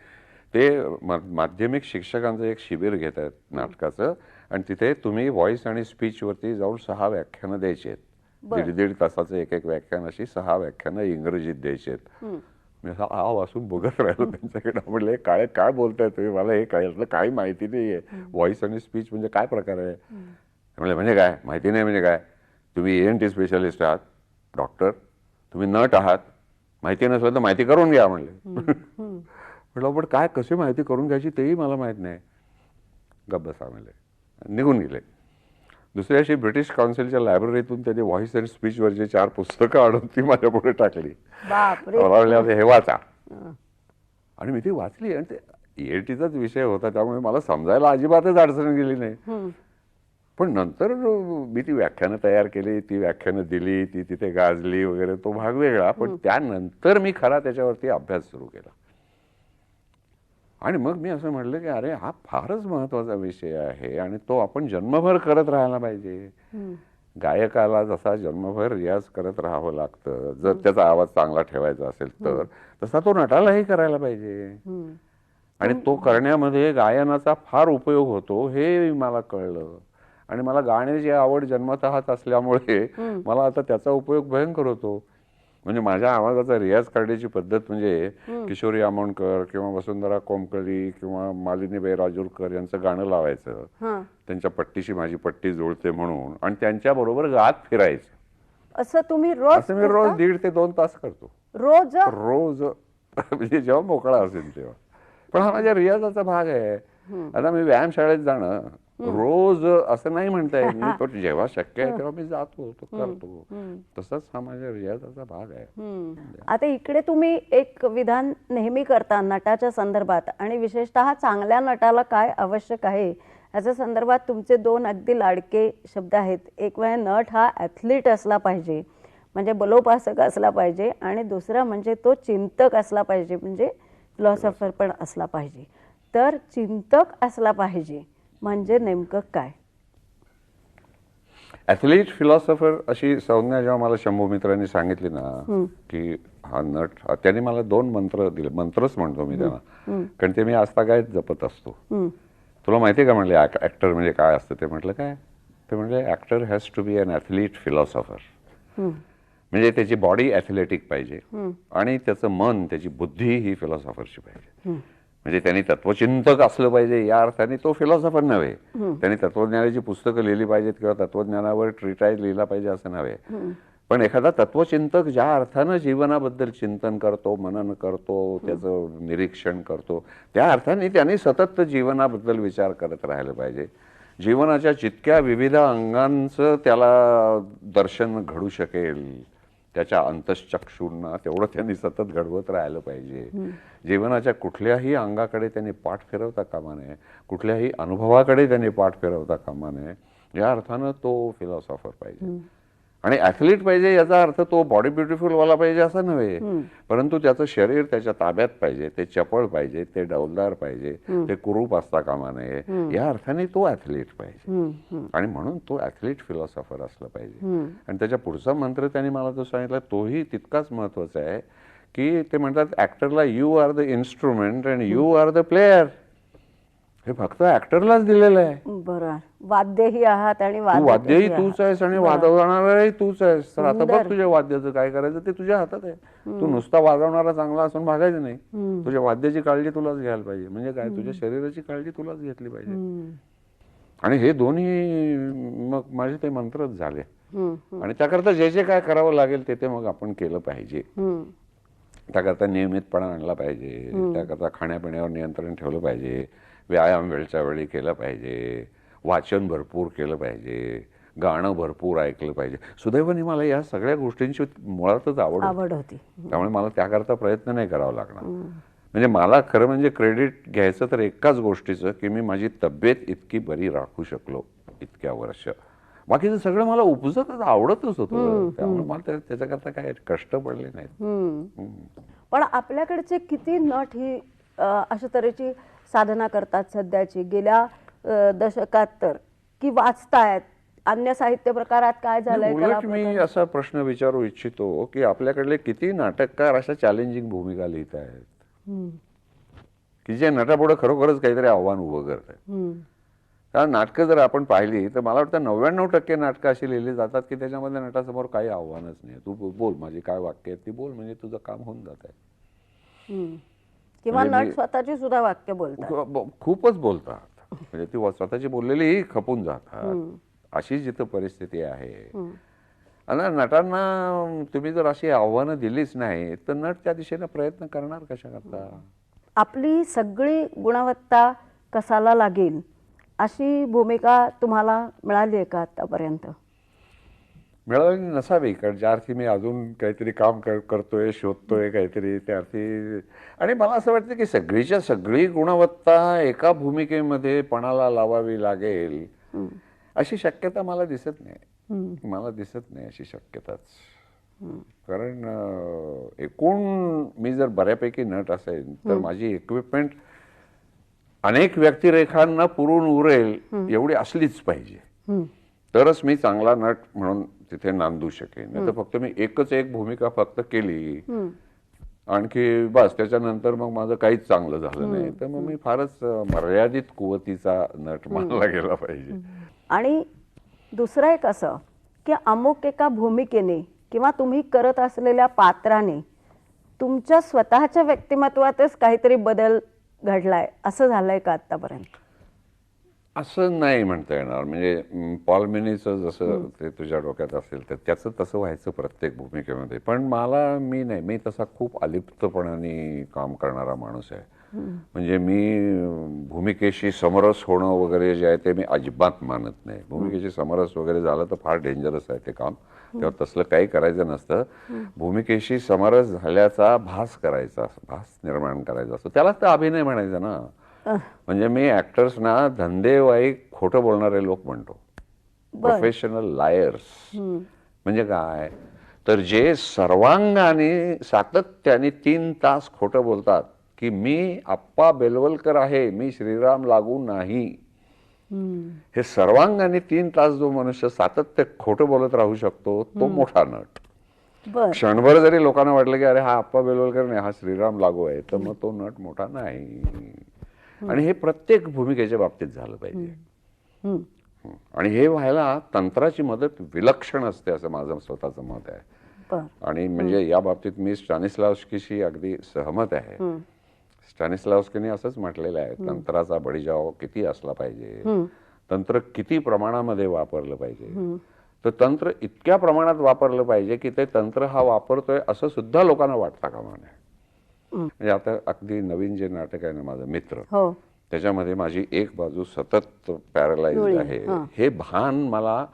ते माध्यमिक शिक्षकांचं एक शिबिर घेत आहेत नाटकाचं. आणि तिथे तुम्ही व्हॉइस आणि स्पीच वरती जाऊन 6 व्याख्यानं द्यायची आहेत. 1.5 तासाचं एक व्याख्यान अशी 6 व्याख्यानं इंग्रजीत द्यायची आहेत. मी असा आव असून बघत राहिलो त्यांच्याकडे. म्हणले काळे काय बोलताय तुम्ही, मला हे काही माहिती नाहीये. व्हॉइस आणि स्पीच म्हणजे काय प्रकार आहे? म्हणले म्हणजे काय माहिती नाही म्हणजे काय, तुम्ही ENT स्पेशलिस्ट आहात, डॉक्टर, तुम्ही नट आहात, माहिती नसलं तर माहिती करून घ्या म्हणले. म्हटलं पण काय कशी माहिती करून घ्यायची तेही मला माहित नाही. गप्प बसा म्हणले, निघून गेले. दुसऱ्या दिवशी ब्रिटिश काउन्सिलच्या लायब्ररीतून त्यांनी व्हॉइस अँड स्पीच वरची 4 पुस्तकं आणून ती माझ्या पुढे टाकली. हे वाचा. आणि मी ती वाचली आणि ते ENTचाच विषय होता त्यामुळे मला समजायला अजिबातच अडचण गेली नाही. पण नंतर मी ती व्याख्यानं तयार केली, ती व्याख्यानं दिली, ती तिथे गाजली वगैरे, तो भाग वेगळा. पण त्यानंतर मी खरा त्याच्यावरती अभ्यास सुरू केला. आणि मग मी असं म्हटलं की अरे हा फारच महत्वाचा विषय आहे आणि तो आपण जन्मभर करत राहायला पाहिजे. गायकाला जसा जन्मभर रियाज करत राहावं लागतं जर त्याचा आवाज चांगला ठेवायचा असेल तर, तसा तो नटालाही करायला पाहिजे. आणि तो करण्यामध्ये गायनाचा फार उपयोग होतो हे मला कळलं. आणि मला गाण्याची आवड जन्मतःच असल्यामुळे मला आता त्याचा उपयोग भयंकर होतो. म्हणजे माझ्या आवाजाचा रियाज करण्याची पद्धत म्हणजे किशोरी आमोणकर किंवा वसुंधरा कोमकली किंवा मालिनीबाई राजूरकर यांचं गाणं लावायचं, त्यांच्या पट्टीशी माझी पट्टी जुळते म्हणून, आणि त्यांच्या बरोबर गात फिरायचं. असं तुम्ही रोज असं मी रोज 1.5 ते 2 तास करतो. रोज रोज म्हणजे जेव्हा मोकळा असेल तेव्हा. पण हा माझ्या रियाजाचा भाग आहे. आता मी व्यायामशाळेत जाणं रोज असं नाही म्हणता येईल. मी तो जेव्हा शक्य आहे तेव्हा मी जातो, तो करतो. तसंच हा माझ्या रियाजाचा भाग आहे. आता इकडे तुम्ही एक विधान नेहमी करता नटाच्या संदर्भात, आणि विशेषतः चांगल्या नटाला काय आवश्यक आहे याच्या संदर्भात तुमचे 2 अगदी लाडके शब्द आहेत. एक म्हणजे नट हा ॲथलीट असला पाहिजे, म्हणजे बलोपासक असला पाहिजे, आणि दुसरा म्हणजे तो चिंतक असला पाहिजे, म्हणजे फिलॉसॉफर पण असला पाहिजे. तर चिंतक असला पाहिजे म्हणजे नेमकं काय? ॲथलीट फिलॉसॉफर अशी संज्ञा जेव्हा मला शंभू मित्रांनी सांगितली ना, की हा नट, त्याने मला 2 मंत्र दिले. मंत्रच म्हणतो मी त्यांना, कारण ते मी आजतागायत जपत असतो. तुला माहिती आहे का म्हणले ॲक्टर म्हणजे काय असतं? ते म्हटलं काय? ते म्हणजे actor has to be an athlete philosopher. म्हणजे त्याची बॉडी ॲथलेटिक पाहिजे आणि त्याचं मन, त्याची बुद्धी ही फिलॉसॉफरची पाहिजे. म्हणजे त्यांनी तत्वचिंतक असलं पाहिजे या अर्थाने तो फिलॉसॉफर नव्हे. त्यांनी तत्वज्ञानाची पुस्तकं लिहिली पाहिजेत किंवा तत्वज्ञानावर ट्रिटाईज लिहिला पाहिजे असं नव्हे. पण एखादा तत्वचिंतक ज्या अर्थानं जीवनाबद्दल चिंतन करतो, मनन करतो, त्याचं निरीक्षण करतो, त्या अर्थाने त्यांनी सतत जीवनाबद्दल विचार करत राहिलं पाहिजे. जीवनाच्या जितक्या विविध अंगांचं त्याला दर्शन घडू शकेल, त्याच्या अंतश्चक्षूंना तेवढं त्यांनी सतत घडवत राहिलं पाहिजे. जीवनाच्या कुठल्याही अंगाकडे त्यांनी पाठ फिरवता कामा नये, कुठल्याही अनुभवाकडे त्यांनी पाठ फिरवता कामा नये. या अर्थानं तो फिलॉसॉफर पाहिजे. आणि ॲथलीट पाहिजे याचा अर्थ तो बॉडी ब्युटिफुल वाला पाहिजे असं नव्हे, परंतु त्याचं शरीर त्याच्या ताब्यात पाहिजे, ते चपळ पाहिजे, ते डौलदार पाहिजे, ते कुरूप असता कामा नये. या अर्थाने तो ॲथलीट पाहिजे. आणि म्हणून तो ॲथलीट फिलॉसॉफर असला पाहिजे. आणि त्याच्या पुढचा मंत्र त्यांनी मला जो सांगितला तोही तितकाच महत्वाचा आहे, की ते म्हणतात ॲक्टरला you are the instrument and you are the player. हे फक्त ऍक्टरलाच दिलेलं आहे. बरोबर. वाद्यही आहात आणि वाद्यही तूच आहेस आणि वाजवणाराही तूच आहेस. तर आता बघ तुझ्या वाद्याचं काय करायचं ते तुझ्या हातात आहे. तू नुसता वाजवणारा चांगला असून भागायचं नाही. तुझ्या वाद्याची काळजी तुलाच घ्यायला पाहिजे. म्हणजे काय, तुझ्या शरीराची काळजी तुलाच घेतली पाहिजे. आणि हे दोन्ही मग माझे ते मंत्रच झाले. आणि त्याकरता जे जे काय करावं लागेल ते मग आपण केलं पाहिजे. त्याकरता नियमितपणा आणला पाहिजे. त्याकरता खाण्यापिण्यावर नियंत्रण ठेवलं पाहिजे. व्यायाम वेळच्या वेळी केला पाहिजे. वाचन भरपूर केलं पाहिजे. गाणं भरपूर ऐकलं पाहिजे. सुदैवाने मला या सगळ्या गोष्टींची मुळातच आवड होती. त्यामुळे मला त्याकरता प्रयत्न नाही करावा लागणार. म्हणजे मला खरं म्हणजे क्रेडिट घ्यायचं तर एकाच गोष्टीचं, की मी माझी तब्येत इतकी बरी राखू शकलो इतक्या वर्ष. बाकीचं सगळं मला उपजतच आवडतच होतं. त्यामुळे मला त्याच्याकरता काय कष्ट पडले नाहीत. पण आपल्याकडचे किती नट ही अशा तऱ्हेची साधना करतात सध्याची, गेल्या दशकात तर, की वाचतायत अन्य साहित्य प्रकारात काय झालंय? उलट मी असा प्रश्न विचारू इच्छितो की आपल्याकडले किती नाटककार अशा चॅलेंजिंग भूमिका लिहित आहेत की जे नटापुढे खरोखरच काहीतरी आव्हान उभं करत आहेत. कारण नाटकं जर आपण पाहिली तर मला वाटतं 99% नाटकं अशी लिहिली जातात की त्याच्यामध्ये नटासमोर काही आव्हानच नाही. तू बोल, माझी काय वाक्य आहेत ती बोल, म्हणजे तुझं काम होऊन जात आहे. किंवा नट स्वतःची सुद्धा वाक्य बोलतात, खूपच बोलतात. म्हणजे ती स्वतःची बोललेली खपून जातात. अशी जिथं परिस्थिती आहे. आणि नटांना तुम्ही जर अशी आव्हानं दिलीच नाही तर नट त्या दिशेने प्रयत्न करणार कशा करता? आपली सगळी गुणवत्ता कसाला लागेल अशी भूमिका तुम्हाला मिळाली आहे का आतापर्यंत? मिळाली नसावी, कारण ज्या अर्थी मी अजून काहीतरी काम करतोय, शोधतोय काहीतरी, त्या अर्थी. आणि मला असं वाटतं की सगळीच्या सगळी गुणवत्ता एका भूमिकेमध्ये पणाला लावावी लागेल अशी शक्यता मला दिसत नाही. मला दिसत नाही अशी शक्यताच. कारण एकूण मी जर बऱ्यापैकी नट असेल तर माझी इक्विपमेंट अनेक व्यक्तिरेखांना पुरून उरेल एवढी असलीच पाहिजे, तरच मी चांगला नट म्हणून तिथे नांदू शकेन. नाही तर फक्त मी एकच एक भूमिका फक्त केली आणखी बस, त्याच्यानंतर मग माझं काहीच चांगलं झालं नाही, तर मग मी फारच मर्यादित कुवतीचा नट मानला गेला पाहिजे. आणि दुसरं एक असं की अमुक एका भूमिकेने किंवा तुम्ही करत असलेल्या पात्राने तुमच्या स्वतःच्या व्यक्तिमत्वातच काहीतरी बदल घडलाय, असं झालंय का आतापर्यंत? असं नाही म्हणता येणार. म्हणजे पॉल मिनीचं जसं ते तुझ्या डोक्यात असेल तर त्याचं तसं व्हायचं प्रत्येक भूमिकेमध्ये. पण मी तसा खूप अलिप्तपणाने काम करणारा माणूस आहे. म्हणजे मी भूमिकेशी समरस होणं वगैरे जे आहे ते मी अजिबात मानत नाही. भूमिकेशी समरस वगैरे झालं तर फार डेंजरस आहे ते काम. तेव्हा तसलं काही करायचं नसतं. भूमिकेशी समरस झाल्याचा भास करायचा, भास निर्माण करायचा असतो. त्यालाच तर अभिनय म्हणायचं ना. म्हणजे मी ऍक्टर्सना धंदेवाई खोटं बोलणारे लोक म्हणतो, प्रोफेशनल लायर्स. म्हणजे काय तर जे सर्वांगाने सातत्याने 3 तास खोटं बोलतात की मी आप्पा बेलवलकर आहे, मी श्रीराम लागू नाही. हे सर्वांगाने 3 तास जो मनुष्य सातत्य खोटं बोलत राहू शकतो तो मोठा नट. क्षणभर जरी लोकांना वाटलं की अरे हा आप्पा बेलवलकर नाही, हा श्रीराम लागू आहे, तर मग तो नट मोठा नाही. आणि हे प्रत्येक भूमिकेच्या बाबतीत झालं पाहिजे. आणि हे व्हायला तंत्राची मदत विलक्षण असते असं माझं स्वतःचं मत आहे. आणि म्हणजे या बाबतीत मी स्टॅनिस्लावस्कीशी अगदी सहमत आहे. स्टॅनिस्लावस्कीने असंच म्हटलेलं आहे, तंत्राचा बळीजाव किती असला पाहिजे, तंत्र किती प्रमाणामध्ये वापरलं पाहिजे. तर तंत्र इतक्या प्रमाणात वापरलं पाहिजे की ते तंत्र हा वापरतोय असं सुद्धा लोकांना वाटतं कामा नये. म्हणजे आता अगदी नवीन जे नाटक आहे ना माझं मित्र, त्याच्यामध्ये माझी एक बाजू सतत पॅरालाइज आहे हे भान मला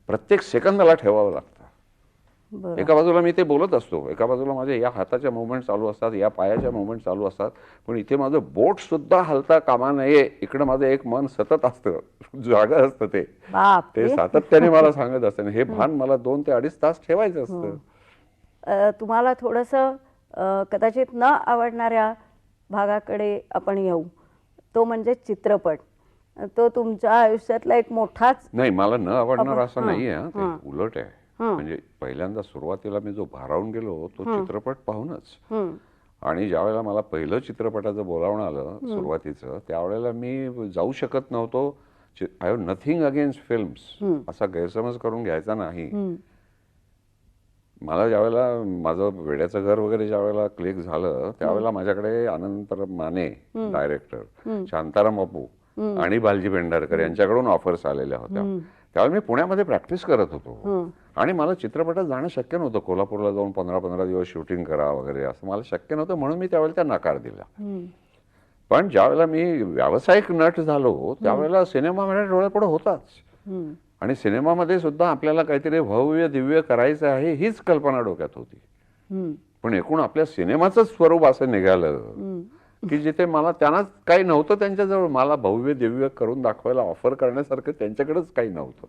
प्रत्येक सेकंदाला ठेवावं लागतं. एका बाजूला मी ते बोलत असतो, एका बाजूला माझे या हाताच्या मुवमेंट चालू असतात, या पायाच्या मुवमेंट चालू असतात, पण इथे माझं बोट सुद्धा हलता कामा नये. इकडे माझं एक मन सतत असतं, जागा असतं, ते सातत्याने मला सांगत असतं. हे भान मला 2 ते 2.5 तास ठेवायचं असतं. तुम्हाला थोडंसं कदाचित न आवडणाऱ्या भागाकडे आपण येऊ, तो म्हणजे चित्रपट. तो तुमच्या आयुष्यातला एक मोठाच नाही, मला न आवडणार असं नाहीये, ते उलट आहे. म्हणजे पहिल्यांदा सुरुवातीला मी जो भारावून गेलो तो चित्रपट पाहूनच. आणि ज्या वेळेला मला पहिलं चित्रपटाचं बोलावणं आलं सुरुवातीचं, त्यावेळेला मी जाऊ शकत नव्हतो. I have nothing against films, असा गैरसमज करून घ्यायचा नाही. मला ज्यावेळेला माझं वेड्याचं घर वगैरे ज्यावेळेला क्लिक झालं त्यावेळेला माझ्याकडे अनंत माने डायरेक्टर, शांताराम बापू आणि बालजी पेंढारकर यांच्याकडून ऑफर्स आलेल्या होत्या. त्यावेळेला मी पुण्यामध्ये प्रॅक्टिस करत होतो आणि मला चित्रपटात जाणं शक्य नव्हतं. कोल्हापूरला जाऊन 15-15 दिवस शूटिंग करा वगैरे असं मला शक्य नव्हतं, म्हणून मी त्यावेळेला त्या नकार दिला. पण ज्यावेळेला मी व्यावसायिक नट झालो त्यावेळेला सिनेमा माझ्या डोळ्यापुढे होताच. आणि सिनेमामध्ये सुद्धा आपल्याला काहीतरी भव्य दिव्य करायचं आहे हीच कल्पना डोक्यात होती. पण एकूण आपल्या सिनेमाचं स्वरूप असं निघालं की जिथे मला त्यांना काही नव्हतं त्यांच्याजवळ, मला भव्य दिव्य करून दाखवायला ऑफर करण्यासारखं त्यांच्याकडेच काही नव्हतं.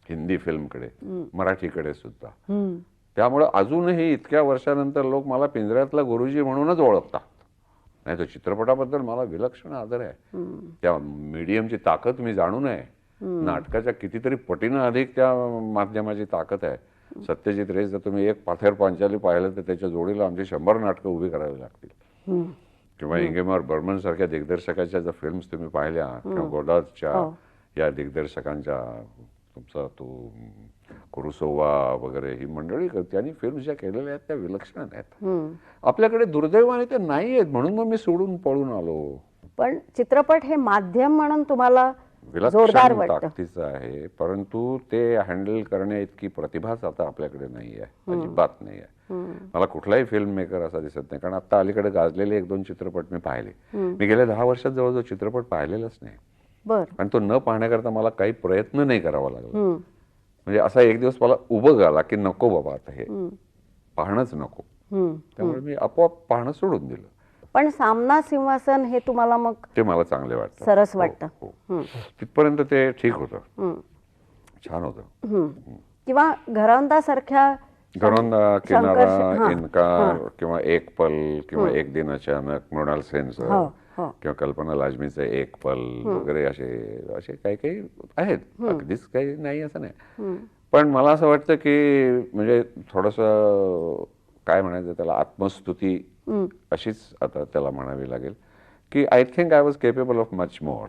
हिंदी फिल्मकडे, मराठीकडे सुद्धा. त्यामुळे अजूनही इतक्या वर्षानंतर लोक मला पिंजऱ्यातला गुरुजी म्हणूनच ओळखतात. नाही तर चित्रपटाबद्दल मला विलक्षण आदर आहे. त्या मीडियमची ताकद मी जाणू नये. नाटकाच्या कितीतरी पटीनं अधिक त्या माध्यमाची ताकद आहे. सत्यजित रे जर तुम्ही एक पाथेर पांचाली पाहिलं तर त्याच्या जोडीला आमची 100 नाटकं उभी करावी लागतील. किंवा इंगेमार बर्मन सारख्या दिग्दर्शकाच्या जर फिल्म्स तुम्ही पाहिल्या किंवा गोडार्डच्या या दिग्दर्शकांच्या, तुमचा तो कुरुसोवा वगैरे ही मंडळी त्यांनी फिल्म्स ज्या केलेल्या आहेत त्या विलक्षण आहेत. आपल्याकडे दुर्दैवाने ते नाही आहेत, म्हणून मग मी सोडून पळून आलो. पण चित्रपट हे माध्यम म्हणून तुम्हाला विलक्षण ताकदीचं आहे, परंतु ते हँडल करण्या इतकी प्रतिभाच आता आपल्याकडे नाही आहे, अजिबात नाही आहे. मला कुठलाही फिल्म मेकर असा दिसत नाही. कारण आता अलीकडे गाजलेले 1-2 चित्रपट मी पाहिले. मी गेल्या 10 वर्षात जवळजवळ चित्रपट पाहिलेलाच नाही. आणि तो न पाहण्याकरता मला काही प्रयत्न नाही करावा लागला. म्हणजे असा एक दिवस मला उभं आला की नको बाबा आता हे पाहणंच नको. त्यामुळे मी आपोआप पाहणं सोडून दिलं. पण सामना सिंहासन हे तुम्हाला मग ते मला चांगले वाटतं, सरस वाटतं. तिथपर्यंत ते ठीक होतं, छान होतं. किंवा घरंदासारख्या घरंदा, किनारा, इन्कार किंवा एक पल किंवा एक दिन अचानक, मृणाल सेनचं किंवा कल्पना लाजमीचं एक पल वगैरे असे काही काही आहेत. अगदीच काही नाही असं नाही. पण मला असं वाटतं की म्हणजे थोडंसं काय म्हणायचं त्याला, आत्मस्तुती अशीच आता त्याला म्हणावी लागेल की I think I was capable of much more.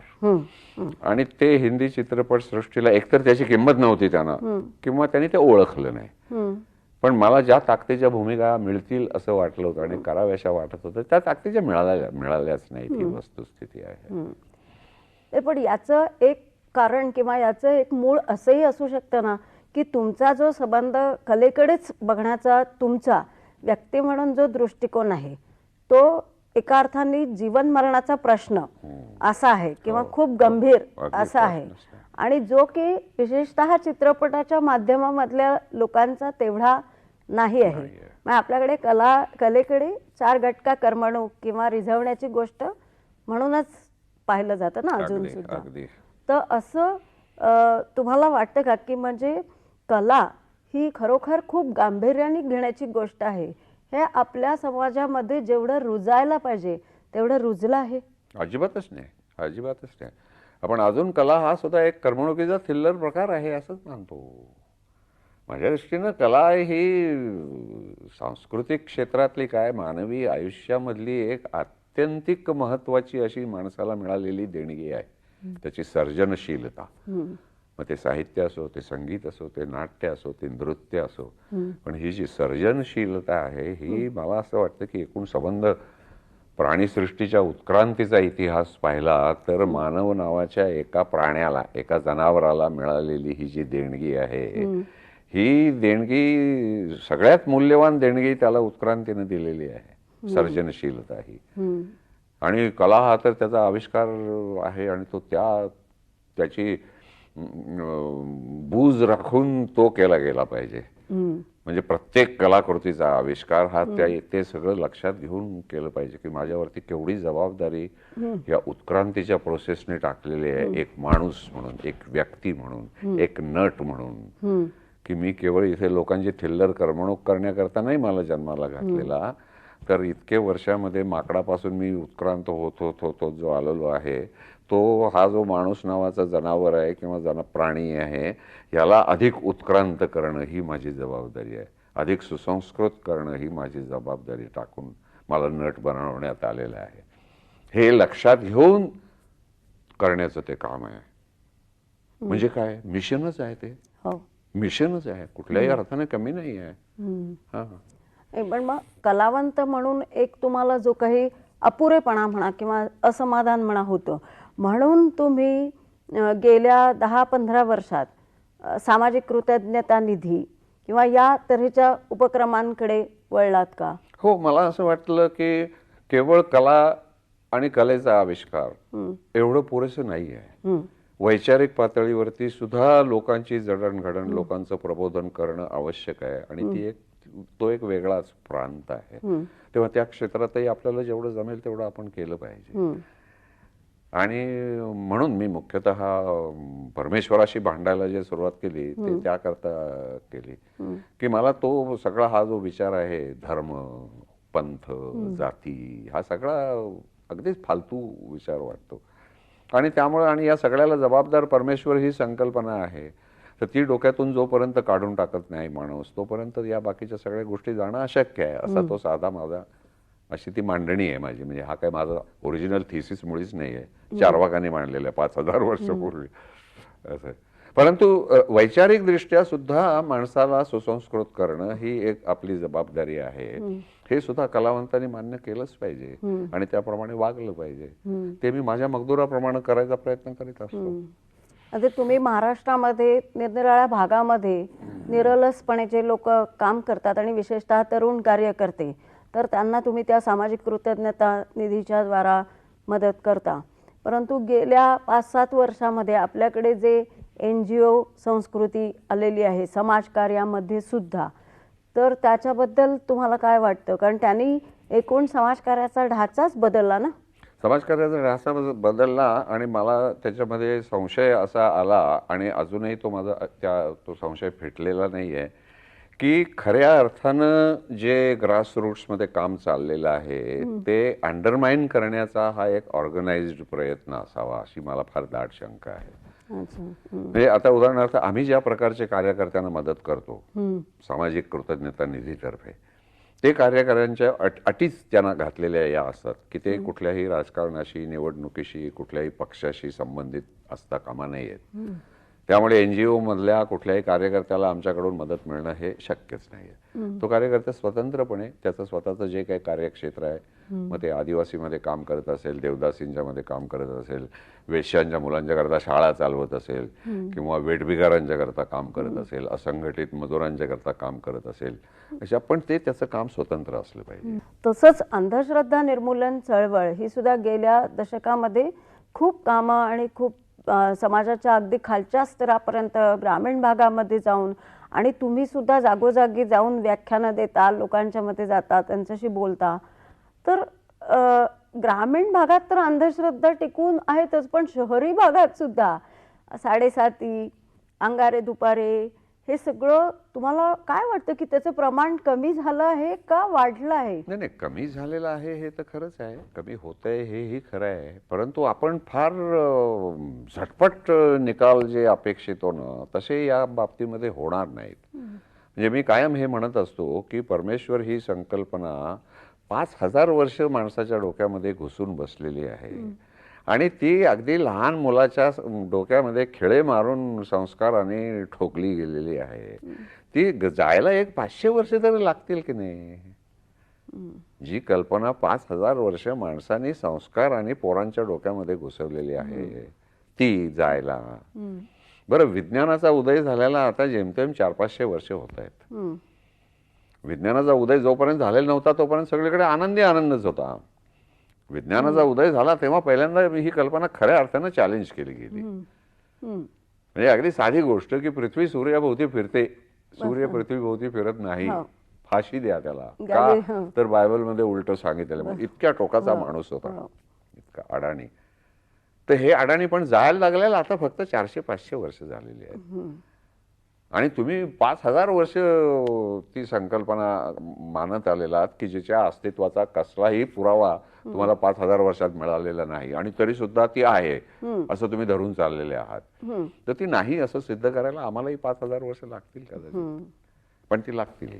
आणि ते हिंदी चित्रपट सृष्टीला एकतर त्याची किंमत नव्हती त्यांना, किंवा त्यांनी ते ओळखलं नाही. पण मला ज्या ताकदीच्या भूमिका मिळतील असं वाटलं होतं आणि कराव्याशा वाटत होतं, त्या ताकदीच्या मिळाल्याच नाही. ही वस्तुस्थिती आहे. पण याचं एक कारण किंवा याचं एक मूळ असंही असू शकतं ना, की तुमचा जो संबंध कलेकडेच बघण्याचा तुमचा व्यक्ती म्हणून जो दृष्टिकोन आहे तो एका अर्थाने जीवन मरणाचा प्रश्न असा आहे किंवा खूप गंभीर असा आहे, आणि जो की विशेषतः चित्रपटाच्या माध्यमामधल्या लोकांचा तेवढा नाही आहे. मग आपल्याकडे कलेकडे चार गटका करमणूक किंवा रिझवण्याची गोष्ट म्हणूनच पाहिलं जातं ना अजून सुद्धा. तर असं तुम्हाला वाटतं का की म्हणजे कला ही खरोखर खूप गांभीर्याने घेण्याची गोष्ट आहे, हे आपल्या समाजामध्ये जेवढं रुजायला पाहिजे तेवढं रुजलं आहे? अजिबातच नाही, अजिबातच नाही. आपण अजून कला हा सुद्धा एक करमणुकीचा थिल्लर प्रकार आहे असंच मानतो. माझ्या दृष्टीनं कला ही सांस्कृतिक क्षेत्रातली काय मानवी आयुष्यामधली एक आत्यंतिक महत्वाची अशी माणसाला मिळालेली देणगी आहे. त्याची सर्जनशीलता, मग ते साहित्य असो, ते संगीत असो, ते नाट्य असो, ते नृत्य असो. पण ही जी सर्जनशीलता आहे ही मला असं वाटतं की एकूण संबंध प्राणीसृष्टीच्या उत्क्रांतीचा इतिहास पाहिला तर मानव नावाच्या एका प्राण्याला, एका जनावराला मिळालेली ही जी देणगी आहे, ही देणगी सगळ्यात मूल्यवान देणगी त्याला उत्क्रांतीने दिलेली आहे, सर्जनशीलता ही. आणि कला हा तर त्याचा आविष्कार आहे आणि तो त्याची बूज राखून तो केला गेला पाहिजे. म्हणजे प्रत्येक कलाकृतीचा आविष्कार हा ते सगळं लक्षात घेऊन केलं पाहिजे की माझ्यावरती केवढी जबाबदारी या उत्क्रांतीच्या प्रोसेसने टाकलेली आहे, एक माणूस म्हणून, एक व्यक्ती म्हणून, एक नट म्हणून. की मी केवळ इथे लोकांची थिल्लर करमणूक करण्याकरता नाही मला जन्माला घातलेला, तर इतके वर्षामध्ये माकडापासून मी उत्क्रांत होत जो आलेलो आहे, तो हा जो माणूस नावाचा जनावर आहे किंवा प्राणी आहे, याला अधिक उत्क्रांत करणं ही माझी जबाबदारी आहे, अधिक सुसंस्कृत करणं ही माझी जबाबदारी टाकून मला नट बनवण्यात आलेलं आहे. हे लक्षात घेऊन करण्याचं ते काम आहे. म्हणजे काय, मिशनच आहे ते, मिशनच आहे, कुठल्याही अर्थाने कमी नाही आहे. पण मग कलावंत म्हणून एक तुम्हाला जो काही अपुरेपणा म्हणा किंवा असमाधान म्हणा होतं, म्हणून तुम्ही गेल्या 10-15 वर्षात सामाजिक कृतज्ञता निधी किंवा या तऱ्हेच्या उपक्रमांकडे वळलात का? हो, मला असं वाटलं की केवळ कला आणि कलेचा आविष्कार एवढं पुरेसं नाही आहे. वैचारिक पातळीवरती सुद्धा लोकांची जडणघडण, लोकांचं प्रबोधन करणं आवश्यक आहे आणि तो एक वेगळाच प्रांत आहे. तेव्हा त्या क्षेत्रातही आपल्याला जेवढं जमेल तेवढं आपण केलं पाहिजे. आणि म्हणून मी मुख्यतः परमेश्वराशी भांडायला जे सुरुवात केली ते त्याकरता केली की मला तो सगळा हा जो विचार आहे, धर्म, पंथ, जाती, हा सगळा अगदीच फालतू विचार वाटतो. आणि त्यामुळे आणि या सगळ्याला जबाबदार परमेश्वर ही संकल्पना आहे, तर ती डोक्यातून जोपर्यंत काढून टाकत नाही माणूस, तोपर्यंत या बाकीच्या सगळ्या गोष्टी जाणं अशक्य आहे. असा तो साधा माझा, अशी ती मांडणी आहे माझी. म्हणजे हा काय माझा ओरिजिनल थिसिस मुळीच नाही आहे, चार्वाकांनी मांडलेलं आहे 5000 वर्षापूर्वी असं. परंतु वैचारिक दृष्ट्या सुद्धा माणसाला सुसंस्कृत करणं ही एक आपली जबाबदारी आहे, हे सुद्धा कलावंतांनी मान्य केलंच पाहिजे आणि त्याप्रमाणे वागलं पाहिजे. ते मी माझ्या मगदुराप्रमाणे करायचा प्रयत्न करीत असतो. आता तुम्ही महाराष्ट्रामध्ये निरनिराळ्या भागामध्ये निरलसपणे जे लोक काम करतात आणि विशेषतः तरुण कार्यकर्ते, तर त्यांना तुम्ही त्या सामाजिक कृतज्ञता निधीच्या द्वारा मदत करता. परंतु गेल्या 5-7 वर्षामध्ये आपल्याकडे जे NGO संस्कृती आलेली आहे समाजकार्यामध्ये सुद्धा, तर त्याच्याबद्दल तुम्हाला काय वाटतं? कारण त्यांनी एकूण समाजकार्याचा ढाचाच बदलला ना. समाजकार्याचा ढाचा बदलला आणि मला त्याच्यामध्ये संशय असा आला आणि अजूनही तो संशय फिटलेला नाही आहे की खऱ्या अर्थानं जे ग्रासरूट्समध्ये काम चाललेलं आहे ते अंडरमाइन करण्याचा हा एक ऑर्गनाइज्ड प्रयत्न असावा, अशी मला फार दाट शंका आहे. म्हणजे आता उदाहरणार्थ आम्ही ज्या प्रकारचे कार्यकर्त्यांना मदत करतो सामाजिक कृतज्ञता निधीतर्फे, ते कार्यकर्त्यांच्या अटीच त्यांना घातलेल्या या असतात की ते कुठल्याही राजकारणाशी, निवडणुकीशी, कुठल्याही पक्षाशी संबंधित असता कामा नयेत. त्यामुळे NGO मधल्या कुठल्याही कार्यकर्त्याला आमच्याकडून मदत मिळणं हे शक्यच नाहीये. तो कार्यकर्ता स्वतंत्रपणे त्याचं स्वतःचं जे काही कार्यक्षेत्र आहे, मग ते आदिवासीमध्ये काम करत असेल, देवदासींच्या मध्ये काम करत असेल, वेश्यांच्या मुलांच्या करता शाळा चालवत असेल, किंवा वेठबिगारांच्या करता काम करत असेल, असंघटित मजुरांच्या करता काम करत असेल, अशा पण ते त्याचं काम स्वतंत्र असलं पाहिजे. तसंच अंधश्रद्धा निर्मूलन चळवळ ही सुद्धा गेल्या दशकामध्ये खूप कामं आणि खूप समाजाच्या अगदी खालच्या स्तरापर्यंत ग्रामीण भागामध्ये जाऊन, आणि तुम्ही सुद्धा जागोजागी जाऊन व्याख्यानं देता, लोकांच्या मध्ये जाता, त्यांच्याशी बोलता. तर ग्रामीण भागात तर अंधश्रद्धा टिकून आहेतच, पण शहरी भागात सुद्धा साडेसाती, अंगारे दुपारे, हे सगळं तुम्हाला काय वाटतं की त्याचं प्रमाण कमी झालं आहे का वाढलं आहे? नाही नाही, कमी झालेलं आहे हे तर खरंच आहे, कमी होतंय हेही खरं आहे. परंतु आपण फार झटपट निकाल जे अपेक्षित होणं तसे या बाबतीमध्ये होणार नाहीत. म्हणजे मी कायम हे म्हणत असतो की परमेश्वर ही संकल्पना 5000 वर्ष माणसाच्या डोक्यामध्ये घुसून बसलेली आहे, आणि ती अगदी लहान मुलाच्या डोक्यामध्ये खिळे मारून संस्काराने ठोकली गेलेली आहे. ती जायला 500 वर्ष तरी लागतील की नाही. जी कल्पना 5000 वर्ष माणसाने संस्कार आणि पोरांच्या डोक्यामध्ये घुसवलेली आहे ती जायला. बरं, विज्ञानाचा उदय झालेला आता जेमतेम 400-500 वर्ष होत आहेत. विज्ञानाचा उदय जोपर्यंत झालेला नव्हता तोपर्यंत सगळीकडे आनंदी आनंदच होता. विज्ञानाचा उदय झाला तेव्हा पहिल्यांदा ही कल्पना खऱ्या अर्थानं चॅलेंज केली गेली. म्हणजे अगदी साधी गोष्ट की पृथ्वी सूर्याभोवती फिरते, सूर्य पृथ्वीभोवती फिरत नाही, फाशी द्या त्याला. का तर बायबलमध्ये उलट सांगितलेलं. इतक्या टोकाचा माणूस होता, इतका अडाणी. तर हे अडाणी पण जायला लागलेला आता फक्त 400-500 वर्ष झालेली आहेत. आणि तुम्ही 5000 वर्ष ती संकल्पना मानत आलेला की जिच्या अस्तित्वाचा कसलाही पुरावा तुम्हाला 5000 वर्षात मिळालेला नाही, आणि तरी सुद्धा ती आहे असं तुम्ही धरून चाललेले आहात. तर ती नाही असं सिद्ध करायला आम्हालाही 5000 वर्ष लागतील कदाचित, पण ती लागतील.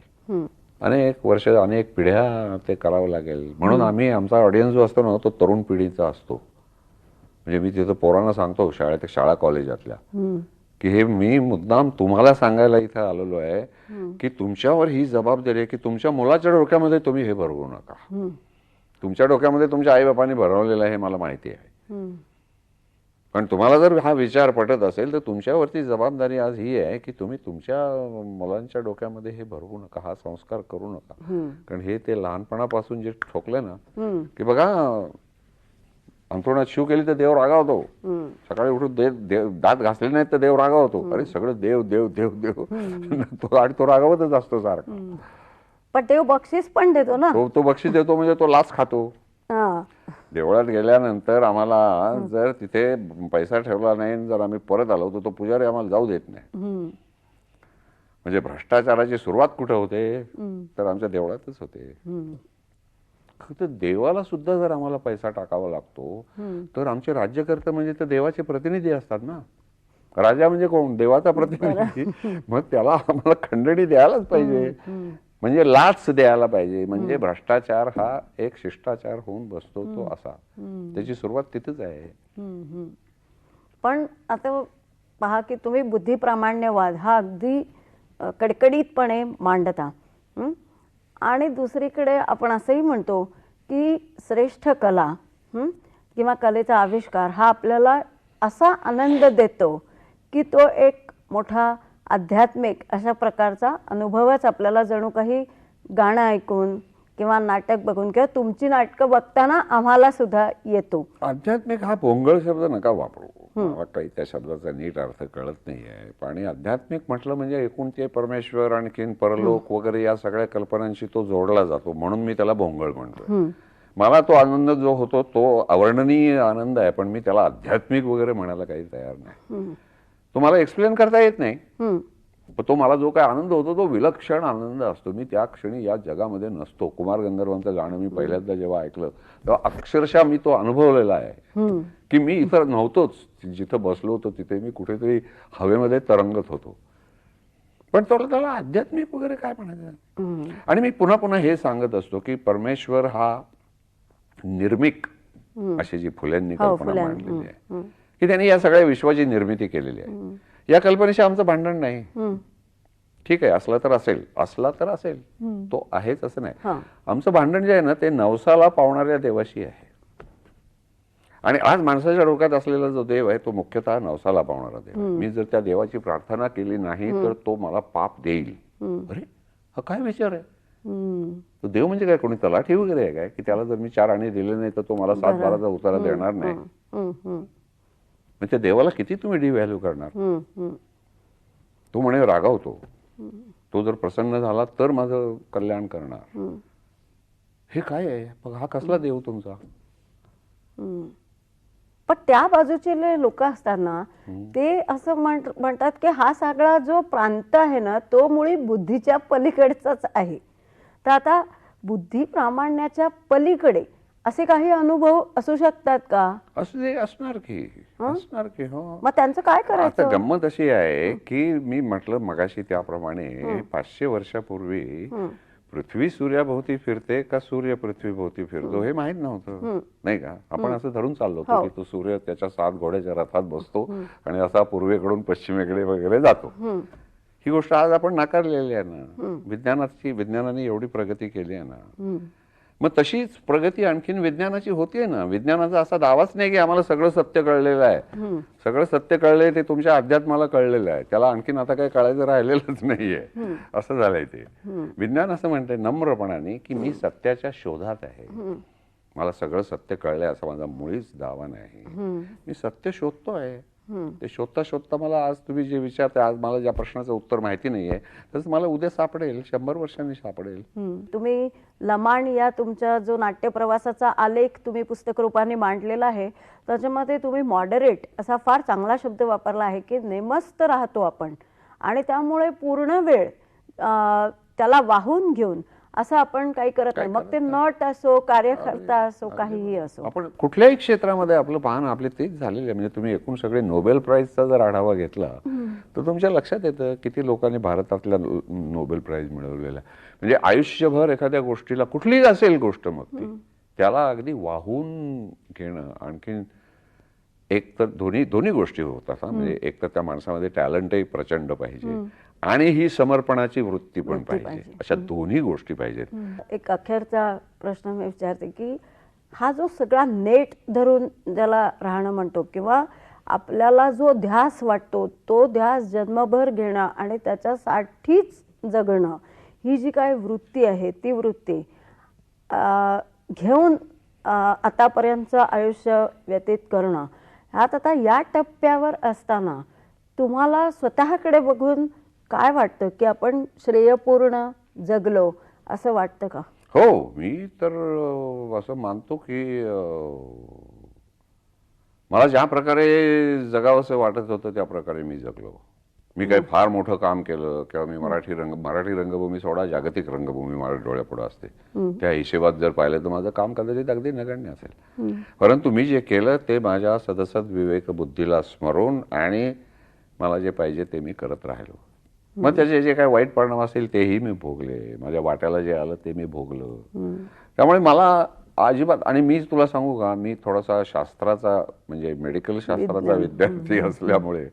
अनेक वर्ष, अनेक पिढ्या ते करावं लागेल. म्हणून आम्ही, आमचा ऑडियन्स जो असतो ना तो तरुण पिढीचा असतो. म्हणजे मी तिथं पोरांना सांगतो शाळा कॉलेजातल्या की हे मी मुद्दाम तुम्हाला सांगायला इथे आलेलो आहे की तुमच्यावर ही जबाबदारी आहे की तुमच्या मुलाच्या डोक्यामध्ये तुम्ही हे भरवू नका. तुमच्या डोक्यामध्ये तुमच्या आईबापांनी भरवलेलं आहे हे मला माहिती आहे, पण तुम्हाला जर हा विचार पटत असेल तर तुमच्यावरती जबाबदारी आज ही आहे की तुम्ही तुमच्या मुलांच्या डोक्यामध्ये हे भरवू नका, हा संस्कार करू नका. कारण हे ते लहानपणापासून जे ठोकले ना की बघा, अंथरुणात शिव केली तर देव रागावतो, सकाळी उठून दात घासले नाहीत तर देव रागावतो. अरे सगळं देव देव देव देव आणि तो रागावतच असतो सारखा. पण देव बक्षीस पण देतो ना. तो बक्षीस देतो म्हणजे तो लाच खातो. देवळात गेल्यानंतर आम्हाला जर तिथे पैसा ठेवला नाही, जर आम्ही परत आलो तर तो पुजारी आम्हाला जाऊ देत नाही. म्हणजे भ्रष्टाचाराची सुरुवात कुठे होते तर आमच्या देवळातच होते. तर देवाला सुद्धा जर आम्हाला पैसा टाकावा लागतो तर आमचे राज्यकर्ते म्हणजे तर देवाचे प्रतिनिधी असतात ना. राजा म्हणजे कोण? देवाचा प्रतिनिधी. मग त्याला आम्हाला खंडणी द्यायलाच पाहिजे, म्हणजे लाच द्यायला पाहिजे. म्हणजे भ्रष्टाचार हा एक शिष्टाचार होऊन बसतो तो असा. त्याची सुरुवात तिथेच आहे. पण आता पहा की तुम्ही बुद्धिप्रामाण्यवाद हा अगदी कडकडीतपणे मांडता, आणि दुसरीकडे आपण असंही म्हणतो की श्रेष्ठ कला किंवा कलेचा आविष्कार हा आपल्याला असा आनंद देतो की तो एक मोठा आध्यात्मिक अशा प्रकारचा अनुभवच आपल्याला जणू काही गाणं ऐकून किंवा नाटक बघून किंवा तुमची नाटकं बघताना आम्हाला सुद्धा येतो. आध्यात्मिक हा पोंगळ शब्द नका वापरू, मला काही त्या शब्दाचा नीट अर्थ कळत नाहीये. आणि आध्यात्मिक म्हटलं म्हणजे एकूण ते परमेश्वर, आणखीन परलोक वगैरे या सगळ्या कल्पनांशी तो जोडला जातो, म्हणून मी त्याला भोंगळ म्हणतो. मला तो आनंद जो होतो तो अवर्णनीय आनंद आहे, पण मी त्याला आध्यात्मिक वगैरे म्हणायला काही तयार नाही. तो मला एक्सप्लेन करता येत नाही, पण तो मला जो काय आनंद होतो तो विलक्षण आनंद असतो. मी त्या क्षणी या जगामध्ये नसतो. कुमार गंधर्वांचं गाणं मी पहिल्यांदा जेव्हा ऐकलं तेव्हा अक्षरशः मी तो अनुभवलेला आहे की मी इथं नव्हतोच, जिथं बसलो होतो तिथे मी कुठेतरी हवेमध्ये तरंगत होतो. पण त्याला आध्यात्मिक वगैरे काय म्हणायचं. आणि मी पुन्हा पुन्हा हे सांगत असतो की परमेश्वर हा निर्मिक अशी जी फुल्यांनी कल्पना मांडलेली आहे की त्यांनी या सगळ्या विश्वाची निर्मिती केलेली आहे. या कल्पनेशी आमचं भांडण नाही. ठीक आहे, असला तर असेल, तो आहेच असं नाही. आमचं भांडण जे आहे ना ते नवसाला पावणाऱ्या देवाशी आहे. आणि आज माणसाच्या डोक्यात असलेला जो देव आहे तो मुख्यतः नवसाला पावणारा देव. मी जर त्या देवाची प्रार्थना केली नाही तर तो मला पाप देईल. अरे हा काय विचार आहे. तो देव म्हणजे काय, कोणी तलाठी वगैरे आहे काय की त्याला जर मी 4 आणे दिले नाही तर तो मला 7-12चा उतारा देणार नाही. मग त्या देवाला किती तुम्ही डिव्हॅल्यू करणार. तो म्हणे रागावतो, तो जर प्रसन्न झाला तर माझं कल्याण करणार. हे काय आहे, मग हा कसला देव तुमचा. पण त्या बाजूचे लोक असतात ना ते असं म्हणतात की हा सगळा जो प्रांत आहे ना तो मुळी बुद्धीच्या पलीकडचाच आहे. तर आता बुद्धी प्रामाण्याच्या पलीकडे असे काही अनुभव असू शकतात का. असणार की हो. मग त्यांचं काय करायचं. आता गंमत अशी आहे की मी म्हटलं मगाशी त्याप्रमाणे 500 वर्षापूर्वी पृथ्वी सूर्याभोवती फिरते का सूर्य पृथ्वीभोवती फिरतो हे माहित नव्हतं नाही का. आपण असं धरून चाललो होतो की तो सूर्य त्याच्या 7 घोड्याच्या रथात बसतो आणि असा पूर्वेकडून पश्चिमेकडे वगैरे जातो. ही गोष्ट आज आपण नाकारलेली आहे ना. विज्ञानाने एवढी प्रगती केली आहे ना. मग तशीच प्रगती आणखीन विज्ञानाची होतीये ना. विज्ञानाचा असा दावाच नाही की आम्हाला सगळं सत्य कळलेलं आहे. सगळं सत्य कळलंय ते तुमच्या अध्यात्माला कळलेलं आहे. त्याला आणखीन आता काही कळायचं राहिलेलंच नाहीये. असं झालंय ते. विज्ञान असं म्हणतंय नम्रपणाने की मी सत्याच्या शोधात आहे. मला सगळं सत्य कळलंय असा माझा मुळीच दावा नाही. मी सत्य शोधतो आहे. ते शोधता शोधता मला आज तुम्ही जे विचारताय, आज मला ज्या प्रश्नाचं उत्तर माहिती नाहीये तसं मला उद्या सापडेल, 100 वर्षांनी सापडेल. तुम्ही लमाण या तुमच्या जो नाट्य प्रवासाचा आलेख तुम्ही पुस्तक रूपाने मांडलेला आहे त्याच्यामध्ये तुम्ही मॉडरेट असा फार चांगला शब्द वापरला आहे की नेमस्त राहतो आपण आणि त्यामुळे पूर्ण वेळ त्याला वाहून घेऊन असं आपण काही करत नाही. मग ते नट असो, कार्यकर्ता असो, काहीही असो. आपण कुठल्याही क्षेत्रामध्ये आपलं पाहण आपले तेच झालेले आहे. म्हणजे तुम्ही एकूण सगळे नोबेल प्राइजचा जर आढावा घेतला तर तुमच्या लक्षात येतं किती लोकांनी भारतातल्या नोबेल प्राइज मिळवलेला. म्हणजे आयुष्यभर एखाद्या गोष्टीला कुठलीही असेल गोष्ट मग ती त्याला अगदी वाहून घेणं. आणखीन एक तर दोन्ही गोष्टी होतात. म्हणजे एक तर त्या माणसामध्ये टॅलेंटही प्रचंड पाहिजे आणि ही समर्पणाची वृत्ती पण पाहिजे. अशा दोन्ही गोष्टी पाहिजेत. एक अखेरचा प्रश्न मी विचारते की हा जो सगळा नेट धरून ज्याला राहणं म्हणतो किंवा आपल्याला जो ध्यास वाटतो तो ध्यास जन्मभर घेणं आणि त्याच्यासाठीच जगणं ही जी काय वृत्ती आहे ती वृत्ती घेऊन आतापर्यंतचं आयुष्य व्यतीत करणं ह्यात आता या टप्प्यावर असताना तुम्हाला स्वतःकडे बघून काय वाटतं की आपण श्रेयपूर्ण जगलो असं वाटतं का. हो, मी तर असं मानतो की मला ज्या प्रकारे जगावंसं वाटत होतं त्या प्रकारे मी जगलो. मी काही फार मोठं काम केलं किंवा मी मराठी रंगभूमी सोडा जागतिक रंगभूमी माझ्या डोळ्यापुढे असते. त्या हिशेबात जर पाहिलं तर माझं काम कदाचित अगदी नगण्य असेल. परंतु मी जे केलं ते माझ्या सदसद विवेक बुद्धीला स्मरून आणि मला जे पाहिजे ते मी करत राहिलो. मग त्याचे जे काही वाईट परिणाम असेल तेही मी भोगले. माझ्या वाट्याला जे आलं ते मी भोगलं. त्यामुळे मला अजिबात, आणि मी तुला सांगू का, मी थोडासा शास्त्राचा म्हणजे मेडिकल शास्त्राचा विद्यार्थी असल्यामुळे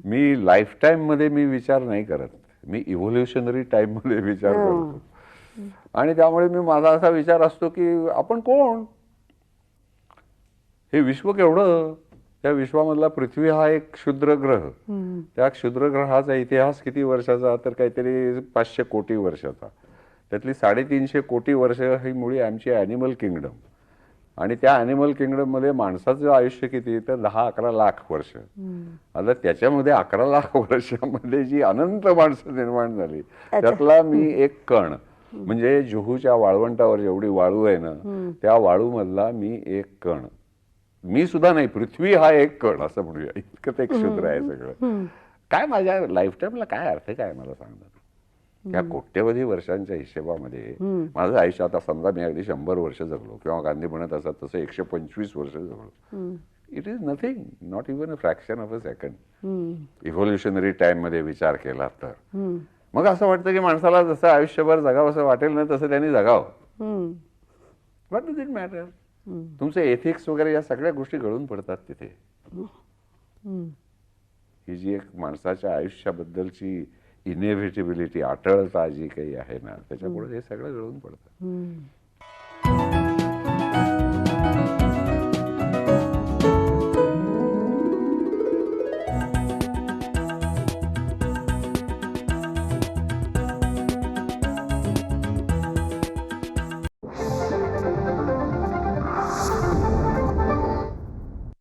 मी लाईफ टाईम मध्ये मी विचार नाही करत. मी इव्होल्युशनरी टाइम मध्ये विचार करतो. आणि त्यामुळे मी माझा असा विचार असतो की आपण कोण, हे विश्व केवढं, त्या विश्वामधला पृथ्वी हा एक क्षुद्र ग्रह. त्या क्षुद्र ग्रहाचा इतिहास किती वर्षाचा, तर काहीतरी 500 कोटी वर्षाचा. त्यातली 350 कोटी वर्ष ही मुळी आमची ॲनिमल किंगडम. आणि त्या ॲनिमल किंगडम मध्ये माणसाचं आयुष्य किती, तर 10-11 लाख वर्ष. आता त्याच्यामध्ये 11 लाख वर्षामध्ये जी अनंत माणसं निर्माण झाली त्यातला मी एक कण, म्हणजे जुहूच्या वाळवंटावर जेवढी वाळू आहे ना त्या वाळू मधला मी एक कण. मी सुद्धा नाही, पृथ्वी हा एक कण असं म्हणूया. इतकं ते क्षुद्र आहे सगळं. काय माझ्या लाईफ टाईमला काय अर्थ काय मला सांगतात. त्या कोट्यवधी वर्षांच्या हिशेबामध्ये माझं आयुष्य, आता समजा मी अगदी 100 वर्ष जगलो किंवा गांधी म्हणत असतात तसं 125 वर्ष जगलो. It is nothing, not even a fraction of a second. हम्म, इव्होल्युशनरी टाइम मध्ये विचार केला तर हम्म, मग असं वाटतं की माणसाला जसं आयुष्यभर जगावं असं वाटेल ना तसं त्यांनी जगावं. हम्म, व्हॉट डज इट मॅटर? हम्म, तुमचे एथिक्स वगैरे या सगळ्या गोष्टी घडून पडतात तिथे. हम्म, ही जी एक माणसाच्या आयुष्याबद्दलची इनेव्हिटेबिलिटी, अटळता जी काही आहे ना, त्याच्यामुळे हे सगळं घडून पडतं. हम्म.